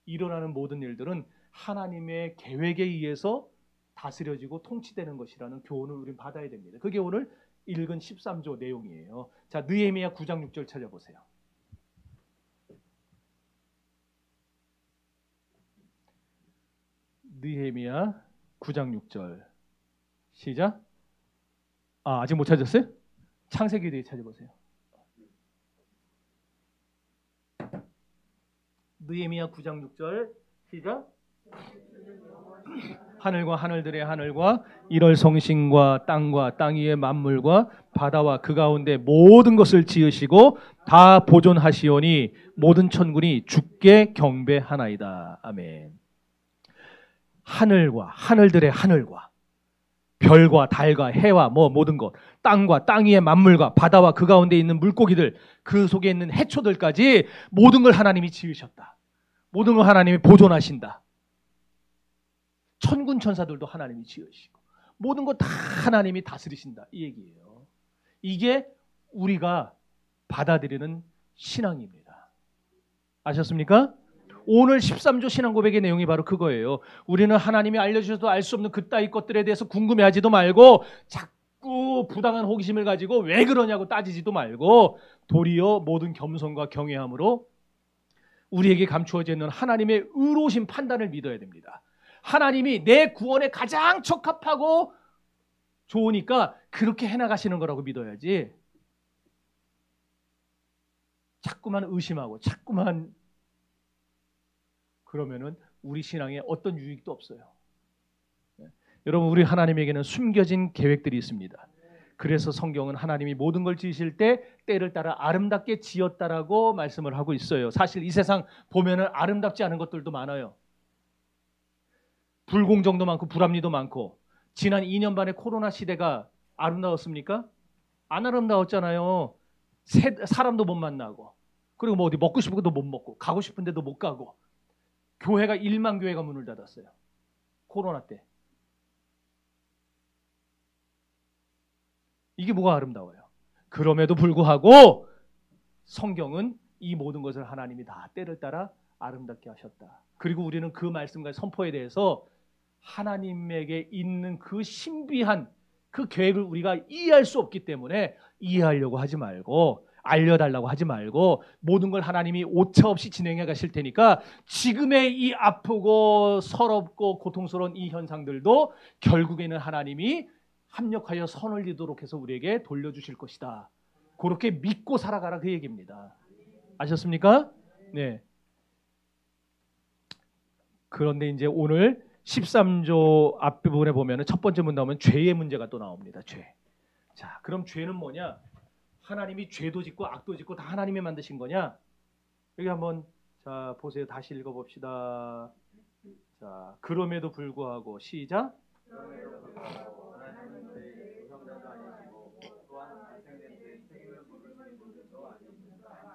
일어나는 모든 일들은 하나님의 계획에 의해서 다스려지고 통치되는 것이라는 교훈을 우리는 받아야 됩니다. 그게 오늘 읽은 13조 내용이에요. 자, 느헤미야 9장 6절 찾아보세요. 느헤미야 9장 6절 시작. 아직 못 찾았어요? 창세기 뒤에 찾아보세요. 느헤미야 9장 6절 시작. 하늘과 하늘들의 하늘과 이럴 성신과 땅과 땅 위의 만물과 바다와 그 가운데 모든 것을 지으시고 다 보존하시오니 모든 천군이 주께 경배하나이다. 아멘. 하늘과 하늘들의 하늘과 별과 달과 해와 모든 것, 땅과 땅 위의 만물과 바다와 그 가운데 있는 물고기들, 그 속에 있는 해초들까지 모든 걸 하나님이 지으셨다. 모든 걸 하나님이 보존하신다. 천군 천사들도 하나님이 지으시고 모든 것 다 하나님이 다스리신다. 이 얘기예요. 이게 우리가 받아들이는 신앙입니다. 아셨습니까? 오늘 13조 신앙 고백의 내용이 바로 그거예요. 우리는 하나님이 알려주셔도 알 수 없는 그따위 것들에 대해서 궁금해하지도 말고 자꾸 부당한 호기심을 가지고 왜 그러냐고 따지지도 말고 도리어 모든 겸손과 경외함으로 우리에게 감추어져 있는 하나님의 의로우신 판단을 믿어야 됩니다. 하나님이 내 구원에 가장 적합하고 좋으니까 그렇게 해나가시는 거라고 믿어야지. 자꾸만 의심하고 자꾸만 그러면은 우리 신앙에 어떤 유익도 없어요. 여러분 우리 하나님에게는 숨겨진 계획들이 있습니다. 그래서 성경은 하나님이 모든 걸 지으실 때 때를 따라 아름답게 지었다라고 말씀을 하고 있어요. 사실 이 세상 보면은 아름답지 않은 것들도 많아요. 불공정도 많고 불합리도 많고 지난 2년 반의 코로나 시대가 아름다웠습니까? 안 아름다웠잖아요. 사람도 못 만나고 그리고 어디 먹고 싶은 것도 못 먹고 가고 싶은 데도 못 가고 교회가 1만 교회가 문을 닫았어요. 코로나 때. 이게 뭐가 아름다워요? 그럼에도 불구하고 성경은 이 모든 것을 하나님이 다 때를 따라 아름답게 하셨다. 그리고 우리는 그 말씀과 선포에 대해서 하나님에게 있는 그 신비한 그 계획을 우리가 이해할 수 없기 때문에 이해하려고 하지 말고 알려달라고 하지 말고 모든 걸 하나님이 오차없이 진행해 가실 테니까 지금의 이 아프고 서럽고 고통스러운 이 현상들도 결국에는 하나님이 합력하여 선을 이루도록 해서 우리에게 돌려주실 것이다. 그렇게 믿고 살아가라 그 얘기입니다. 아셨습니까? 네. 그런데 이제 오늘 13조 앞부분에 보면은 첫 번째 문 나오면 죄의 문제가 또 나옵니다. 죄. 자, 그럼 죄는 뭐냐? 하나님이 죄도 짓고 악도 짓고 다 하나님이 만드신 거냐? 여기 한번 자 보세요. 다시 읽어봅시다. 자, 그럼에도 불구하고 시작.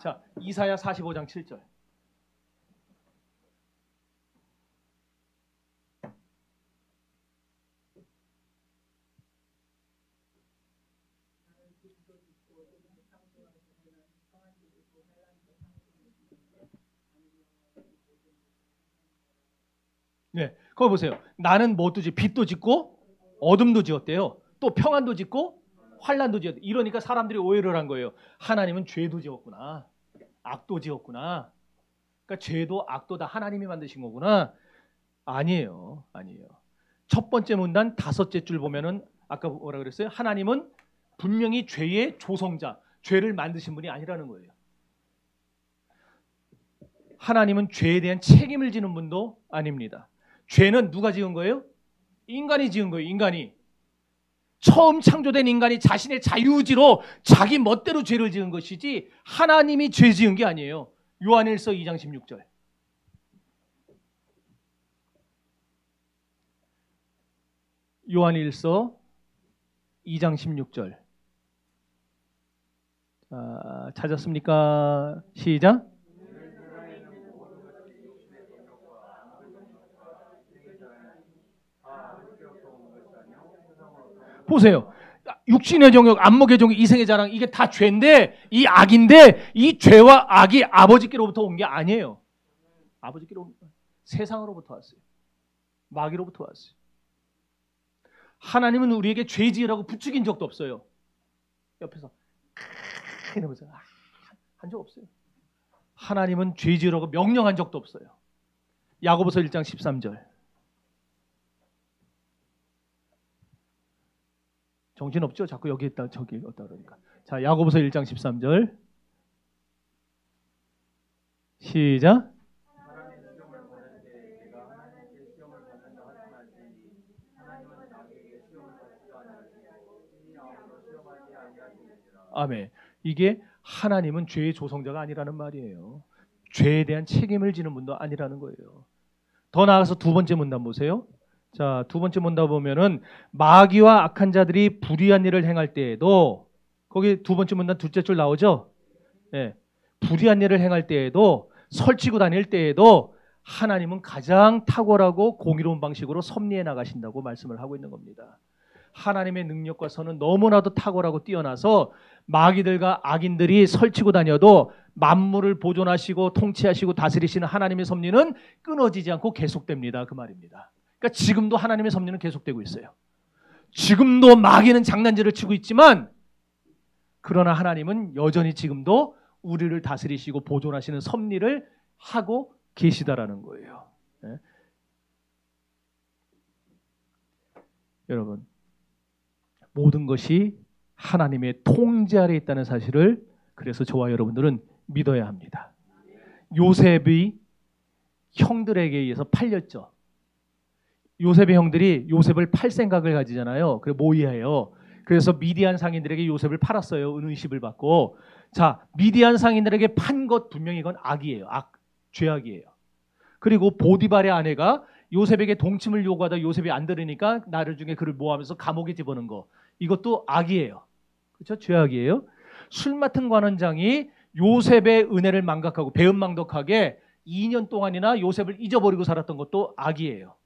자, 이사야 45장 7절. 네, 거기 보세요. 나는 뭣도 짓고 빛도 짓고 어둠도 지었대요. 또 평안도 짓고 환란도 지었대. 이러니까 사람들이 오해를 한 거예요. 하나님은 죄도 지었구나. 악도 지었구나. 그러니까 죄도 악도 다 하나님이 만드신 거구나. 아니에요. 아니에요. 첫 번째 문단 다섯째 줄 보면은 아까 뭐라 그랬어요? 하나님은 분명히 죄의 조성자, 죄를 만드신 분이 아니라는 거예요. 하나님은 죄에 대한 책임을 지는 분도 아닙니다. 죄는 누가 지은 거예요? 인간이 지은 거예요. 인간이. 처음 창조된 인간이 자신의 자유의지로 자기 멋대로 죄를 지은 것이지 하나님이 죄 지은 게 아니에요. 요한일서 2장 16절. 요한일서 2장 16절. 찾았습니까? 시작. 보세요. 육신의 정욕, 안목의 정욕, 이생의 자랑, 이게 다 죄인데, 이 악인데, 이 죄와 악이 아버지께로부터 온 게 아니에요. 아버지께로 세상으로부터 왔어요. 마귀로부터 왔어요. 하나님은 우리에게 죄 지으라고 부추긴 적도 없어요. 옆에서 이러면서 한 적 없어요. 하나님은 죄 지으라고 명령한 적도 없어요. 야고보서 1장 13절. 정신없죠? 자꾸 여기 있다 저기 있다 그러니까. 자, 야고보서 1장 13절. 시작. 아멘. 이게 하나님은 죄의 조성자가 아니라는 말이에요. 죄에 대한 책임을 지는 분도 아니라는 거예요. 더 나아가서 두 번째 문단 보세요. 자, 두 번째 문단 보면은 마귀와 악한 자들이 불의한 일을 행할 때에도, 거기 두 번째 문단 둘째 줄 나오죠? 예. 불의한 일을 행할 때에도, 설치고 다닐 때에도 하나님은 가장 탁월하고 공의로운 방식으로 섭리해 나가신다고 말씀을 하고 있는 겁니다. 하나님의 능력과 선은 너무나도 탁월하고 뛰어나서 마귀들과 악인들이 설치고 다녀도 만물을 보존하시고 통치하시고 다스리시는 하나님의 섭리는 끊어지지 않고 계속됩니다. 그 말입니다. 그러니까 지금도 하나님의 섭리는 계속되고 있어요. 지금도 마귀는 장난질을 치고 있지만, 그러나 하나님은 여전히 지금도 우리를 다스리시고 보존하시는 섭리를 하고 계시다라는 거예요. 네? 여러분, 모든 것이 하나님의 통제 아래 있다는 사실을 그래서 저와 여러분들은 믿어야 합니다. 요셉이 형들에게 의해서 팔렸죠. 요셉의 형들이 요셉을 팔 생각을 가지잖아요. 그래 모의해요. 그래서 미디안 상인들에게 요셉을 팔았어요. 은의십을 받고. 자, 미디안 상인들에게 판 것 분명히 이건 악이에요. 죄악이에요. 그리고 보디발의 아내가 요셉에게 동침을 요구하다 요셉이 안 들으니까 나를 중에 그를 모하면서 감옥에 집어넣은 거. 이것도 악이에요. 그렇죠? 죄악이에요. 술 맡은 관원장이 요셉의 은혜를 망각하고 배은망덕하게 2년 동안이나 요셉을 잊어버리고 살았던 것도 악이에요.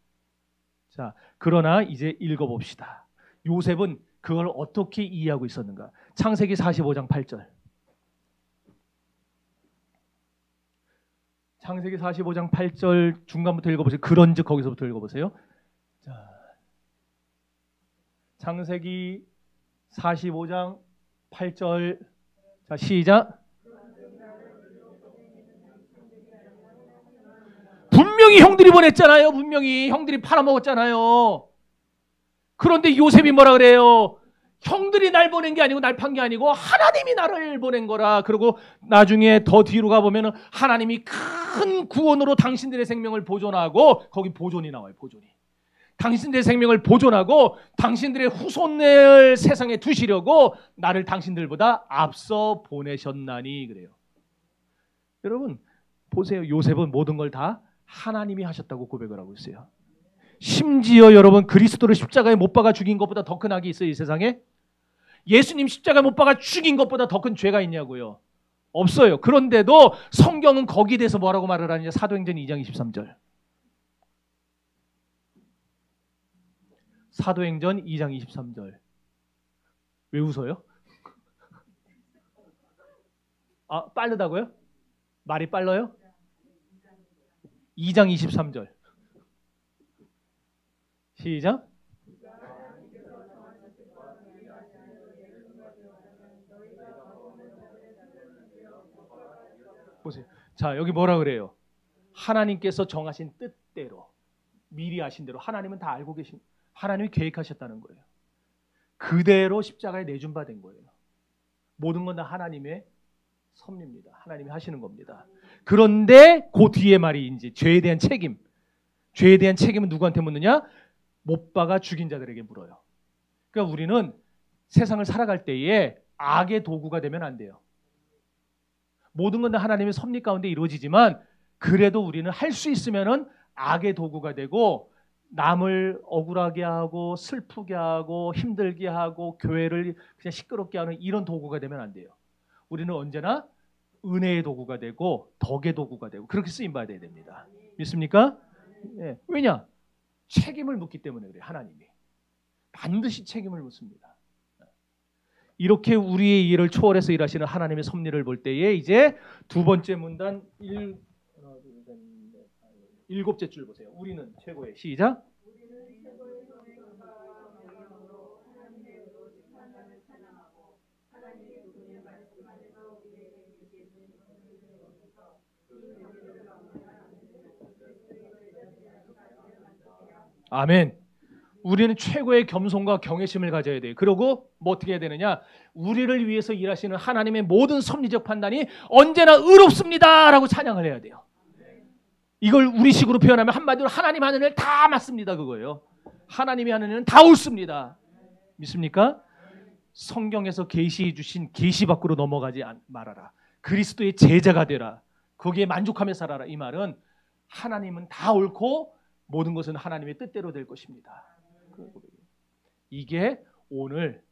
자, 그러나 이제 읽어봅시다. 요셉은 그걸 어떻게 이해하고 있었는가? 창세기 45장 8절. 창세기 45장 8절 중간부터 읽어보세요. 그런즉 거기서부터 읽어보세요. 자, 창세기 45장 8절. 자, 시작. 분명히 형들이 보냈잖아요. 분명히 형들이 팔아먹었잖아요. 그런데 요셉이 뭐라 그래요? 형들이 날 보낸 게 아니고 날 판 게 아니고 하나님이 나를 보낸 거라. 그리고 나중에 더 뒤로 가보면 하나님이 큰 구원으로 당신들의 생명을 보존하고, 거기 보존이 나와요. 보존이. 당신들의 생명을 보존하고 당신들의 후손을 세상에 두시려고 나를 당신들보다 앞서 보내셨나니 그래요. 여러분 보세요. 요셉은 모든 걸 다 하나님이 하셨다고 고백을 하고 있어요. 심지어 여러분 그리스도를 십자가에 못 박아 죽인 것보다 더 큰 악이 있어요, 이 세상에? 예수님 십자가에 못 박아 죽인 것보다 더 큰 죄가 있냐고요? 없어요. 그런데도 성경은 거기에 대해서 뭐라고 말을 하느냐? 사도행전 2장 23절. 사도행전 2장 23절. 왜 웃어요? 빠르다고요? 말이 빨라요? 2장 23절. 시작. 보세요. 자, 여기 뭐라 그래요? 하나님께서 정하신 뜻대로, 미리 하신 대로 하나님은 다 알고 계신, 하나님이 계획하셨다는 거예요. 그대로 십자가에 내준 바 된 거예요. 모든 건 다 하나님의 섭리입니다. 하나님이 하시는 겁니다. 그런데 그 뒤에 말이 이제 죄에 대한 책임. 죄에 대한 책임은 누구한테 묻느냐? 못 박아 죽인 자들에게 물어요. 그러니까 우리는 세상을 살아갈 때에 악의 도구가 되면 안 돼요. 모든 건 다 하나님의 섭리 가운데 이루어지지만 그래도 우리는 할 수 있으면은 악의 도구가 되고 남을 억울하게 하고 슬프게 하고 힘들게 하고 교회를 그냥 시끄럽게 하는 이런 도구가 되면 안 돼요. 우리는 언제나 은혜의 도구가 되고 덕의 도구가 되고 그렇게 쓰임 받아야 됩니다. 믿습니까? 예. 왜냐? 책임을 묻기 때문에 그래요. 하나님이 반드시 책임을 묻습니다. 이렇게 우리의 이해를 초월해서 일하시는 하나님의 섭리를 볼 때에 이제 두 번째 문단 7째 줄 보세요. 우리는 최고의 시작. 아멘. 우리는 최고의 겸손과 경외심을 가져야 돼요. 그리고 뭐 어떻게 해야 되느냐? 우리를 위해서 일하시는 하나님의 모든 섭리적 판단이 언제나 의롭습니다라고 찬양을 해야 돼요. 이걸 우리식으로 표현하면 한마디로 하나님 하는 일 다 맞습니다. 그거예요. 하나님이 하는 일은 다 옳습니다. 믿습니까? 성경에서 계시해 주신 계시 밖으로 넘어가지 말아라. 그리스도의 제자가 되라. 거기에 만족하며 살아라. 이 말은 하나님은 다 옳고 모든 것은 하나님의 뜻대로 될 것입니다. 이게 오늘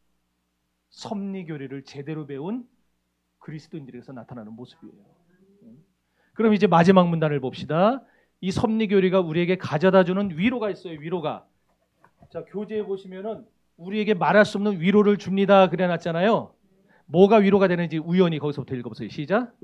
섭리교리를 제대로 배운 그리스도인들에게서 나타나는 모습이에요. 그럼 이제 마지막 문단을 봅시다. 이 섭리교리가 우리에게 가져다주는 위로가 있어요. 위로가. 자, 교재에 보시면은 우리에게 말할 수 없는 위로를 줍니다. 그래놨잖아요. 뭐가 위로가 되는지 우연히 거기서부터 읽어보세요. 시작.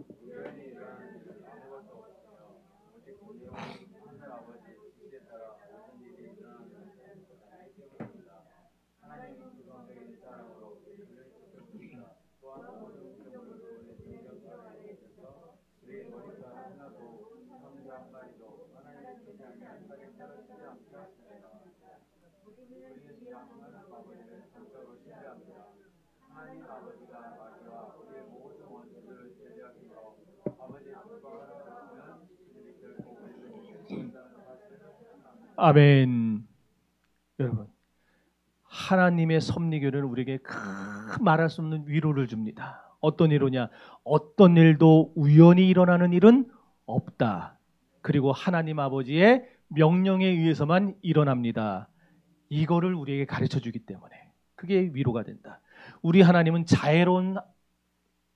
아멘. 여러분, 하나님의 섭리교리는 우리에게 큰 말할 수 없는 위로를 줍니다. 어떤 위로냐? 어떤 일도 우연히 일어나는 일은 없다. 그리고 하나님 아버지의 명령에 의해서만 일어납니다. 이거를 우리에게 가르쳐 주기 때문에 그게 위로가 된다. 우리 하나님은 자애로운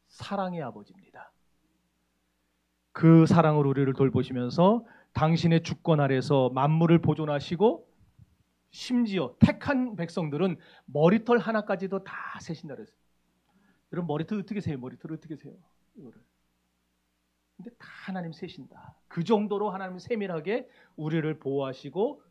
사랑의 아버지입니다. 그 사랑으로 우리를 돌보시면서 당신의 주권 아래서 만물을 보존하시고 심지어 택한 백성들은 머리털 하나까지도 다 세신다 그랬어요. 여러분 머리털 어떻게 세요? 머리털 어떻게 세요? 이거를. 근데 다 하나님 세신다. 그 정도로 하나님 세밀하게 우리를 보호하시고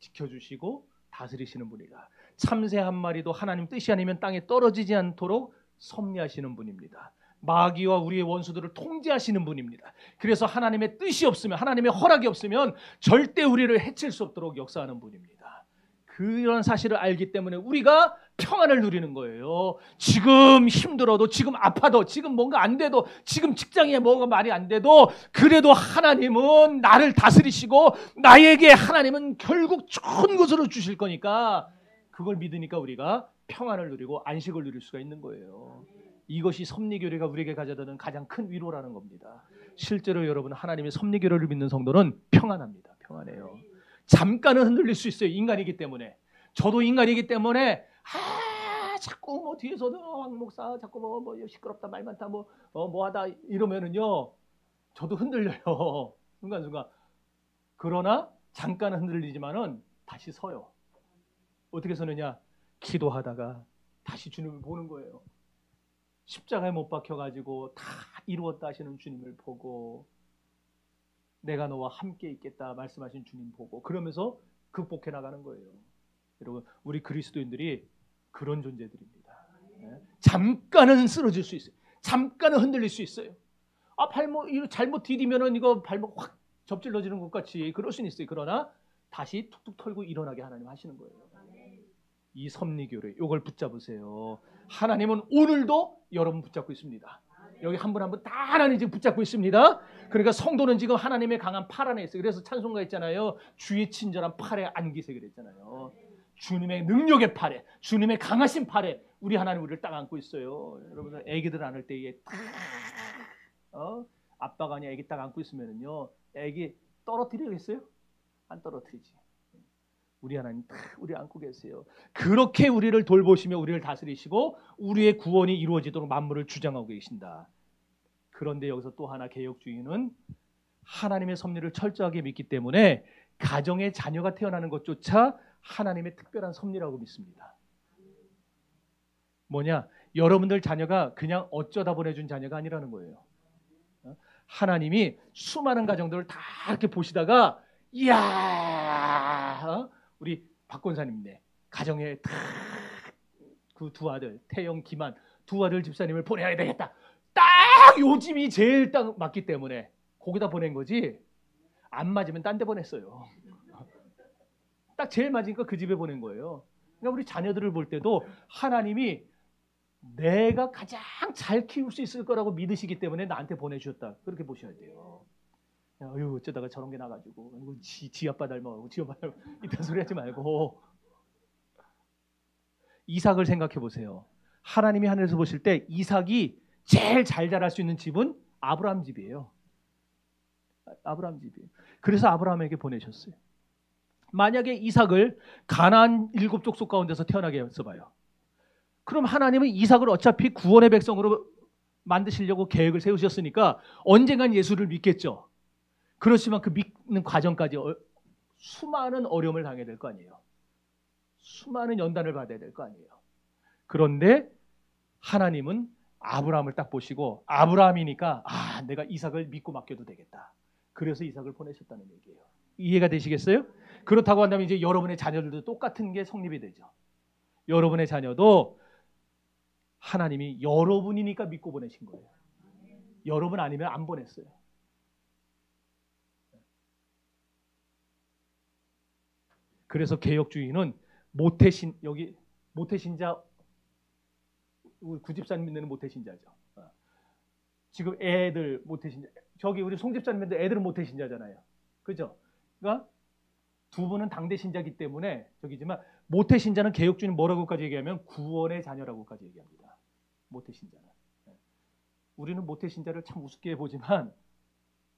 지켜주시고 다스리시는 분이다. 참새 한 마리도 하나님 뜻이 아니면 땅에 떨어지지 않도록 섭리하시는 분입니다. 마귀와 우리의 원수들을 통제하시는 분입니다. 그래서 하나님의 뜻이 없으면, 하나님의 허락이 없으면 절대 우리를 해칠 수 없도록 역사하는 분입니다. 그런 사실을 알기 때문에 우리가 평안을 누리는 거예요. 지금 힘들어도, 지금 아파도, 지금 뭔가 안 돼도, 지금 직장에 뭐가 말이 안 돼도 그래도 하나님은 나를 다스리시고 나에게 하나님은 결국 좋은 것으로 주실 거니까 그걸 믿으니까 우리가 평안을 누리고 안식을 누릴 수가 있는 거예요. 이것이 섭리교리가 우리에게 가져다는 가장 큰 위로라는 겁니다. 실제로 여러분 하나님의 섭리교리를 믿는 성도는 평안합니다. 평안해요. 잠깐은 흔들릴 수 있어요. 인간이기 때문에. 저도 인간이기 때문에 자꾸 뭐 뒤에서도 황 목사 자꾸 뭐 시끄럽다 말 많다 뭐하다 이러면은요 저도 흔들려요. 순간순간. 그러나 잠깐은 흔들리지만은 다시 서요. 어떻게 서느냐? 기도하다가 다시 주님을 보는 거예요. 십자가에 못 박혀가지고 다 이루었다 하시는 주님을 보고 내가 너와 함께 있겠다 말씀하신 주님 보고 그러면서 극복해 나가는 거예요. 여러분 우리 그리스도인들이 그런 존재들입니다. 잠깐은 쓰러질 수 있어요. 잠깐은 흔들릴 수 있어요. 발목 잘못 디디면은 이거 발목 확 접질러지는 것 같이 그럴 수는 있어요. 그러나 다시 툭툭 털고 일어나게 하나님 하시는 거예요. 이 섭리교리 이걸 붙잡으세요. 하나님은 오늘도 여러분 붙잡고 있습니다. 여기 한 분 한 분 다 하나님 지금 붙잡고 있습니다. 그러니까 성도는 지금 하나님의 강한 팔 안에 있어요. 그래서 찬송가 있잖아요. 주의 친절한 팔에 안기세 그랬잖아요. 주님의 능력의 팔에, 주님의 강하신 팔에 우리 하나님 우리를 딱 안고 있어요. 여러분들 애기들 안을 때 이게 딱 아빠가 아니 애기 딱 안고 있으면은요, 애기 떨어뜨리겠어요? 안 떨어뜨리지. 우리 하나님 딱 우리 안고 계세요. 그렇게 우리를 돌보시며 우리를 다스리시고 우리의 구원이 이루어지도록 만물을 주장하고 계신다. 그런데 여기서 또 하나 개혁주의는 하나님의 섭리를 철저하게 믿기 때문에 가정의 자녀가 태어나는 것조차 하나님의 특별한 섭리라고 믿습니다. 뭐냐? 여러분들 자녀가 그냥 어쩌다 보내준 자녀가 아니라는 거예요. 하나님이 수많은 가정들을 다 이렇게 보시다가 이야, 우리 박 권사님네 가정에 그 두 아들 태영, 기만 두 아들 집사님을 보내야 되겠다. 딱 요 집이 제일 딱 맞기 때문에 거기다 보낸 거지. 안 맞으면 딴 데 보냈어요. 딱 제일 맞으니까 그 집에 보낸 거예요. 그러니까 우리 자녀들을 볼 때도 하나님이 내가 가장 잘 키울 수 있을 거라고 믿으시기 때문에 나한테 보내주셨다. 그렇게 보셔야 돼요. 아유, 어쩌다가 저런 게 나가지고 지 아빠 닮아가고 지 엄마 닮아가고 이딴 소리 하지 말고 이삭을 생각해 보세요. 하나님이 하늘에서 보실 때 이삭이 제일 잘 자랄 수 있는 집은 아브라함 집이에요. 아브라함 집이에요. 그래서 아브라함에게 보내셨어요. 만약에 이삭을 가나안 7족속 가운데서 태어나게 했어봐요. 그럼 하나님은 이삭을 어차피 구원의 백성으로 만드시려고 계획을 세우셨으니까 언젠간 예수를 믿겠죠. 그렇지만 그 믿는 과정까지 수많은 어려움을 당해야 될 거 아니에요. 수많은 연단을 받아야 될 거 아니에요. 그런데 하나님은 아브라함을 딱 보시고 아브라함이니까 내가 이삭을 믿고 맡겨도 되겠다. 그래서 이삭을 보내셨다는 얘기예요. 이해가 되시겠어요? 그렇다고 한다면 이제 여러분의 자녀들도 똑같은 게 성립이 되죠. 여러분의 자녀도 하나님이 여러분이니까 믿고 보내신 거예요. 여러분 아니면 안 보냈어요. 그래서 개혁주의는 여기 모태신자, 구집사님 믿는 모태신자죠. 지금 애들 모태신자, 저기 우리 송집사님 믿는 애들은 모태신자잖아요. 그죠? 그러니까 두 분은 당대신자이기 때문에 저기지만 모태신자는 개혁주의는 뭐라고까지 얘기하면 구원의 자녀라고까지 얘기합니다. 모태신자는. 우리는 모태신자를 참 우습게 보지만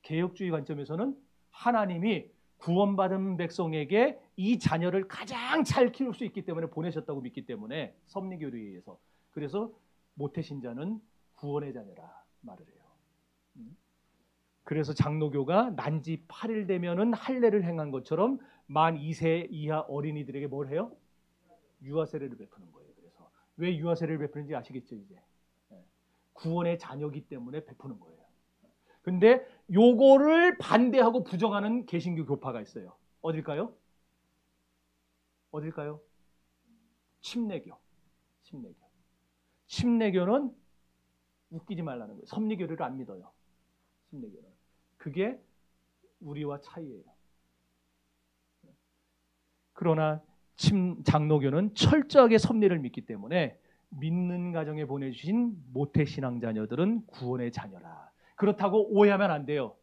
개혁주의 관점에서는 하나님이 구원받은 백성에게 이 자녀를 가장 잘 키울 수 있기 때문에 보내셨다고 믿기 때문에 섭리교리에 의해서. 그래서 모태신자는 구원의 자녀라 말을 해요. 그래서 장로교가 난지 8일 되면은 할례를 행한 것처럼 만 2세 이하 어린이들에게 뭘 해요? 유아세례를 베푸는 거예요. 그래서 왜 유아세례를 베푸는지 아시겠죠 이제? 구원의 자녀이기 때문에 베푸는 거예요. 근데 요거를 반대하고 부정하는 개신교 교파가 있어요. 어딜까요? 어딜까요? 침례교. 침례교는 웃기지 말라는 거예요. 섭리교리를 안 믿어요. 침례교는. 그게 우리와 차이예요. 그러나 장로교는 철저하게 섭리를 믿기 때문에 믿는 가정에 보내주신 모태신앙 자녀들은 구원의 자녀라. 그렇다고 오해하면 안 돼요.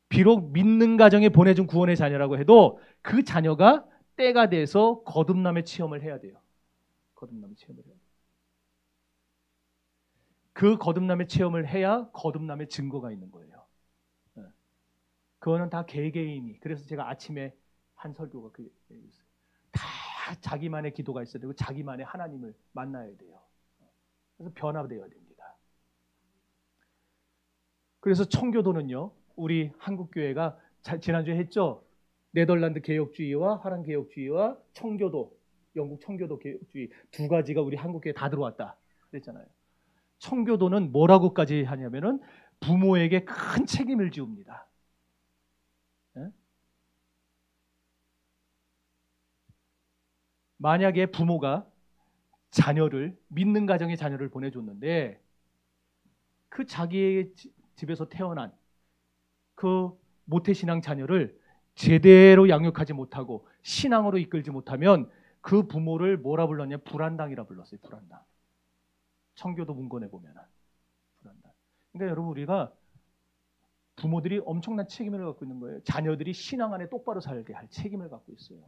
비록 믿는 가정에 보내준 구원의 자녀라고 해도 그 자녀가 때가 돼서 거듭남의 체험을 해야 돼요. 거듭남의 체험을 해야 돼요. 그 거듭남의 체험을 해야 거듭남의 증거가 있는 거예요. 그거는 다 개개인이. 그래서 제가 아침에 한 설교가 그 있어요. 다 자기만의 기도가 있어야 되고 자기만의 하나님을 만나야 돼요. 그래서 변화되어야 됩니다. 그래서 청교도는요, 우리 한국교회가 지난주에 했죠. 네덜란드 개혁주의와 화랑 개혁주의와 청교도, 영국 청교도 개혁주의 두 가지가 우리 한국교회에 다 들어왔다 그랬잖아요. 청교도는 뭐라고까지 하냐면은 부모에게 큰 책임을 지웁니다. 만약에 부모가 믿는 가정의 자녀를 보내줬는데 그 자기의 집에서 태어난 그 모태신앙 자녀를 제대로 양육하지 못하고 신앙으로 이끌지 못하면 그 부모를 뭐라 불렀냐? 불안당이라 불렀어요. 불안당. 청교도 문건에 보면은 불안당. 그러니까 여러분 우리가 부모들이 엄청난 책임을 갖고 있는 거예요. 자녀들이 신앙 안에 똑바로 살게 할 책임을 갖고 있어요.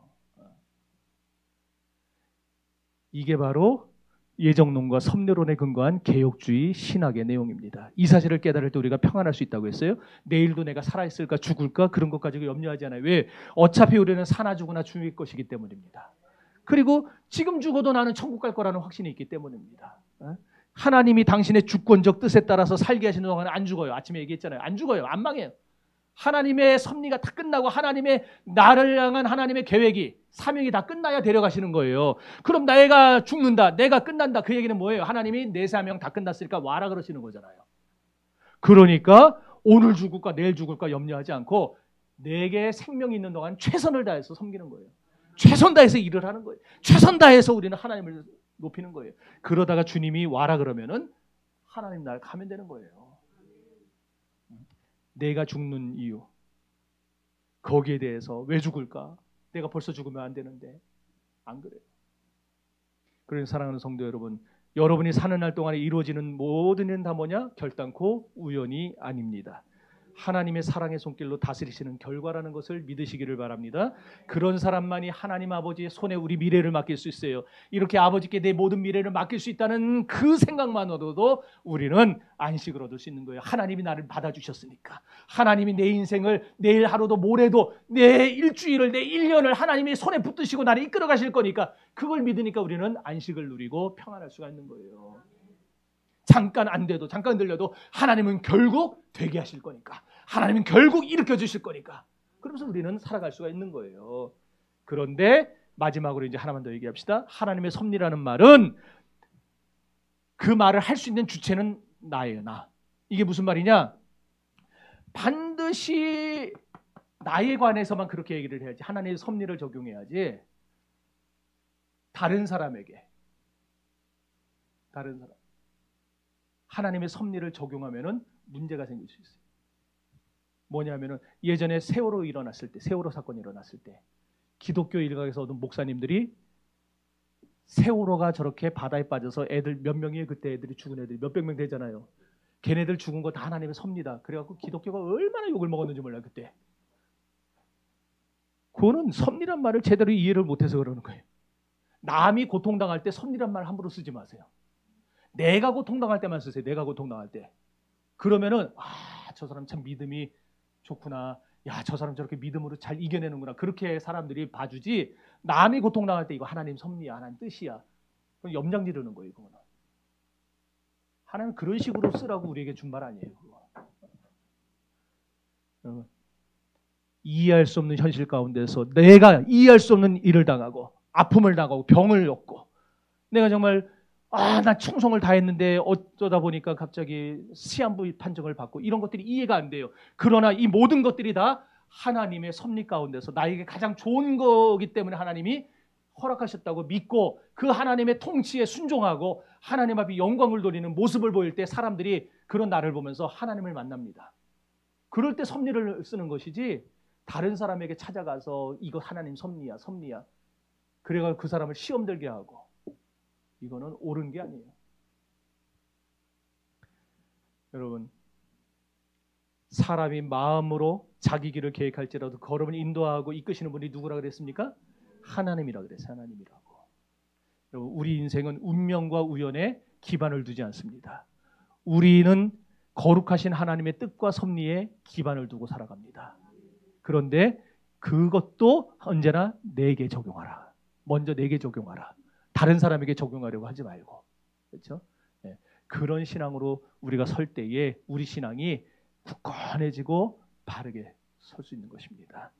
이게 바로 예정론과 섭리론에 근거한 개혁주의 신학의 내용입니다. 이 사실을 깨달을 때 우리가 평안할 수 있다고 했어요. 내일도 내가 살아있을까 죽을까 그런 것 가지고 염려하지 않아요. 왜? 어차피 우리는 사나 죽으나 주일 것이기 때문입니다. 그리고 지금 죽어도 나는 천국 갈 거라는 확신이 있기 때문입니다. 하나님이 당신의 주권적 뜻에 따라서 살게 하시는 동안에 안 죽어요. 아침에 얘기했잖아요. 안 죽어요. 안 망해요. 하나님의 섭리가 다 끝나고 하나님의 나를 향한 하나님의 계획이 사명이 다 끝나야 데려가시는 거예요. 그럼 내가 죽는다. 내가 끝난다. 그 얘기는 뭐예요? 하나님이 내 사명 다 끝났으니까 와라 그러시는 거잖아요. 그러니까 오늘 죽을까 내일 죽을까 염려하지 않고 내게 생명이 있는 동안 최선을 다해서 섬기는 거예요. 최선 다해서 일을 하는 거예요. 최선 다해서 우리는 하나님을 높이는 거예요. 그러다가 주님이 와라 그러면은 하나님 날 가면 되는 거예요. 내가 죽는 이유, 거기에 대해서 왜 죽을까? 내가 벌써 죽으면 안 되는데 안 그래요. 그래서 사랑하는 성도 여러분, 여러분이 사는 날 동안에 이루어지는 모든 일은 다 뭐냐? 결단코 우연이 아닙니다. 하나님의 사랑의 손길로 다스리시는 결과라는 것을 믿으시기를 바랍니다. 그런 사람만이 하나님 아버지의 손에 우리 미래를 맡길 수 있어요. 이렇게 아버지께 내 모든 미래를 맡길 수 있다는 그 생각만으로도 우리는 안식을 얻을 수 있는 거예요. 하나님이 나를 받아주셨으니까. 하나님이 내 인생을 내일 하루도 모레도 내 일주일을 내 1년을 하나님이 손에 붙드시고 나를 이끌어 가실 거니까 그걸 믿으니까 우리는 안식을 누리고 평안할 수가 있는 거예요. 잠깐 안 돼도 잠깐 들려도 하나님은 결국 되게 하실 거니까 하나님은 결국 일으켜 주실 거니까 그러면서 우리는 살아갈 수가 있는 거예요. 그런데 마지막으로 이제 하나만 더 얘기합시다. 하나님의 섭리라는 말은 그 말을 할 수 있는 주체는 나예요. 나. 이게 무슨 말이냐? 반드시 나에 관해서만 그렇게 얘기를 해야지. 하나님의 섭리를 적용해야지. 다른 사람에게 하나님의 섭리를 적용하면은 문제가 생길 수 있어요. 뭐냐면은 예전에 세월호 사건이 일어났을 때 기독교 일각에서 얻은 목사님들이 세월호가 저렇게 바다에 빠져서 애들 몇 명이에요? 그때 애들이 죽은 애들이 몇백 명 되잖아요. 걔네들 죽은 거 다 하나님의 섭리다. 그래갖고 기독교가 얼마나 욕을 먹었는지 몰라요. 그때. 그거는 섭리란 말을 제대로 이해를 못해서 그러는 거예요. 남이 고통당할 때 섭리란 말 함부로 쓰지 마세요. 내가 고통당할 때만 쓰세요. 내가 고통당할 때. 그러면은 저 사람 참 믿음이 좋구나. 야, 저 사람 저렇게 믿음으로 잘 이겨내는구나. 그렇게 사람들이 봐주지. 남이 고통당할 때 이거 하나님 섭리야. 하나님 뜻이야. 그럼 염장 지르는 거예요. 그거는. 하나님 그런 식으로 쓰라고 우리에게 준 말 아니에요. 그거. 여러분, 이해할 수 없는 현실 가운데서 내가 이해할 수 없는 일을 당하고 아픔을 당하고 병을 얻고 내가 정말 나 충성을 다했는데 어쩌다 보니까 갑자기 시한부 판정을 받고 이런 것들이 이해가 안 돼요. 그러나 이 모든 것들이 다 하나님의 섭리 가운데서 나에게 가장 좋은 거기 때문에 하나님이 허락하셨다고 믿고 그 하나님의 통치에 순종하고 하나님 앞에 영광을 돌리는 모습을 보일 때 사람들이 그런 나를 보면서 하나님을 만납니다. 그럴 때 섭리를 쓰는 것이지 다른 사람에게 찾아가서 이거 하나님 섭리야. 그래가 그 사람을 시험 들게 하고 이거는 옳은 게 아니에요. 여러분, 사람이 마음으로 자기 길을 계획할지라도 걸음을 인도하고 이끄시는 분이 누구라 그랬습니까? 하나님이라 그랬어요. 하나님이라고. 여러분, 우리 인생은 운명과 우연에 기반을 두지 않습니다. 우리는 거룩하신 하나님의 뜻과 섭리에 기반을 두고 살아갑니다. 그런데 그것도 언제나 내게 적용하라. 먼저 내게 적용하라. 다른 사람에게 적용하려고 하지 말고, 그렇죠? 네. 그런 신앙으로 우리가 설 때에 우리 신앙이 굳건해지고 바르게 설 수 있는 것입니다.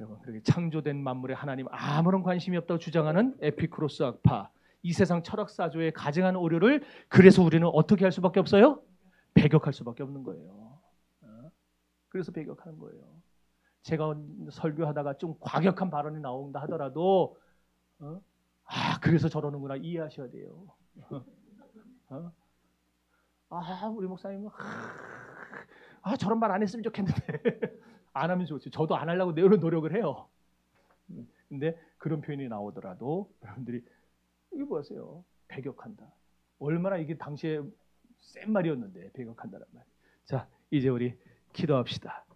여러분, 그렇게 창조된 만물에 하나님 아무런 관심이 없다고 주장하는 에피쿠로스 학파, 이 세상 철학사조의 가증한 오류를 그래서 우리는 어떻게 할 수밖에 없어요? 배격할 수밖에 없는 거예요. 그래서 배격하는 거예요. 제가 설교하다가 좀 과격한 발언이 나온다 하더라도 그래서 저러는구나 이해하셔야 돼요. 우리 목사님은 저런 말 안 했으면 좋겠는데 안 하면 좋지. 저도 안 하려고 노력을 해요. 근데 그런 표현이 나오더라도 여러분들이 이게 뭐하세요? 배격한다. 얼마나 이게 당시에 센 말이었는데 배격한다는 말. 자, 이제 우리 기도합시다.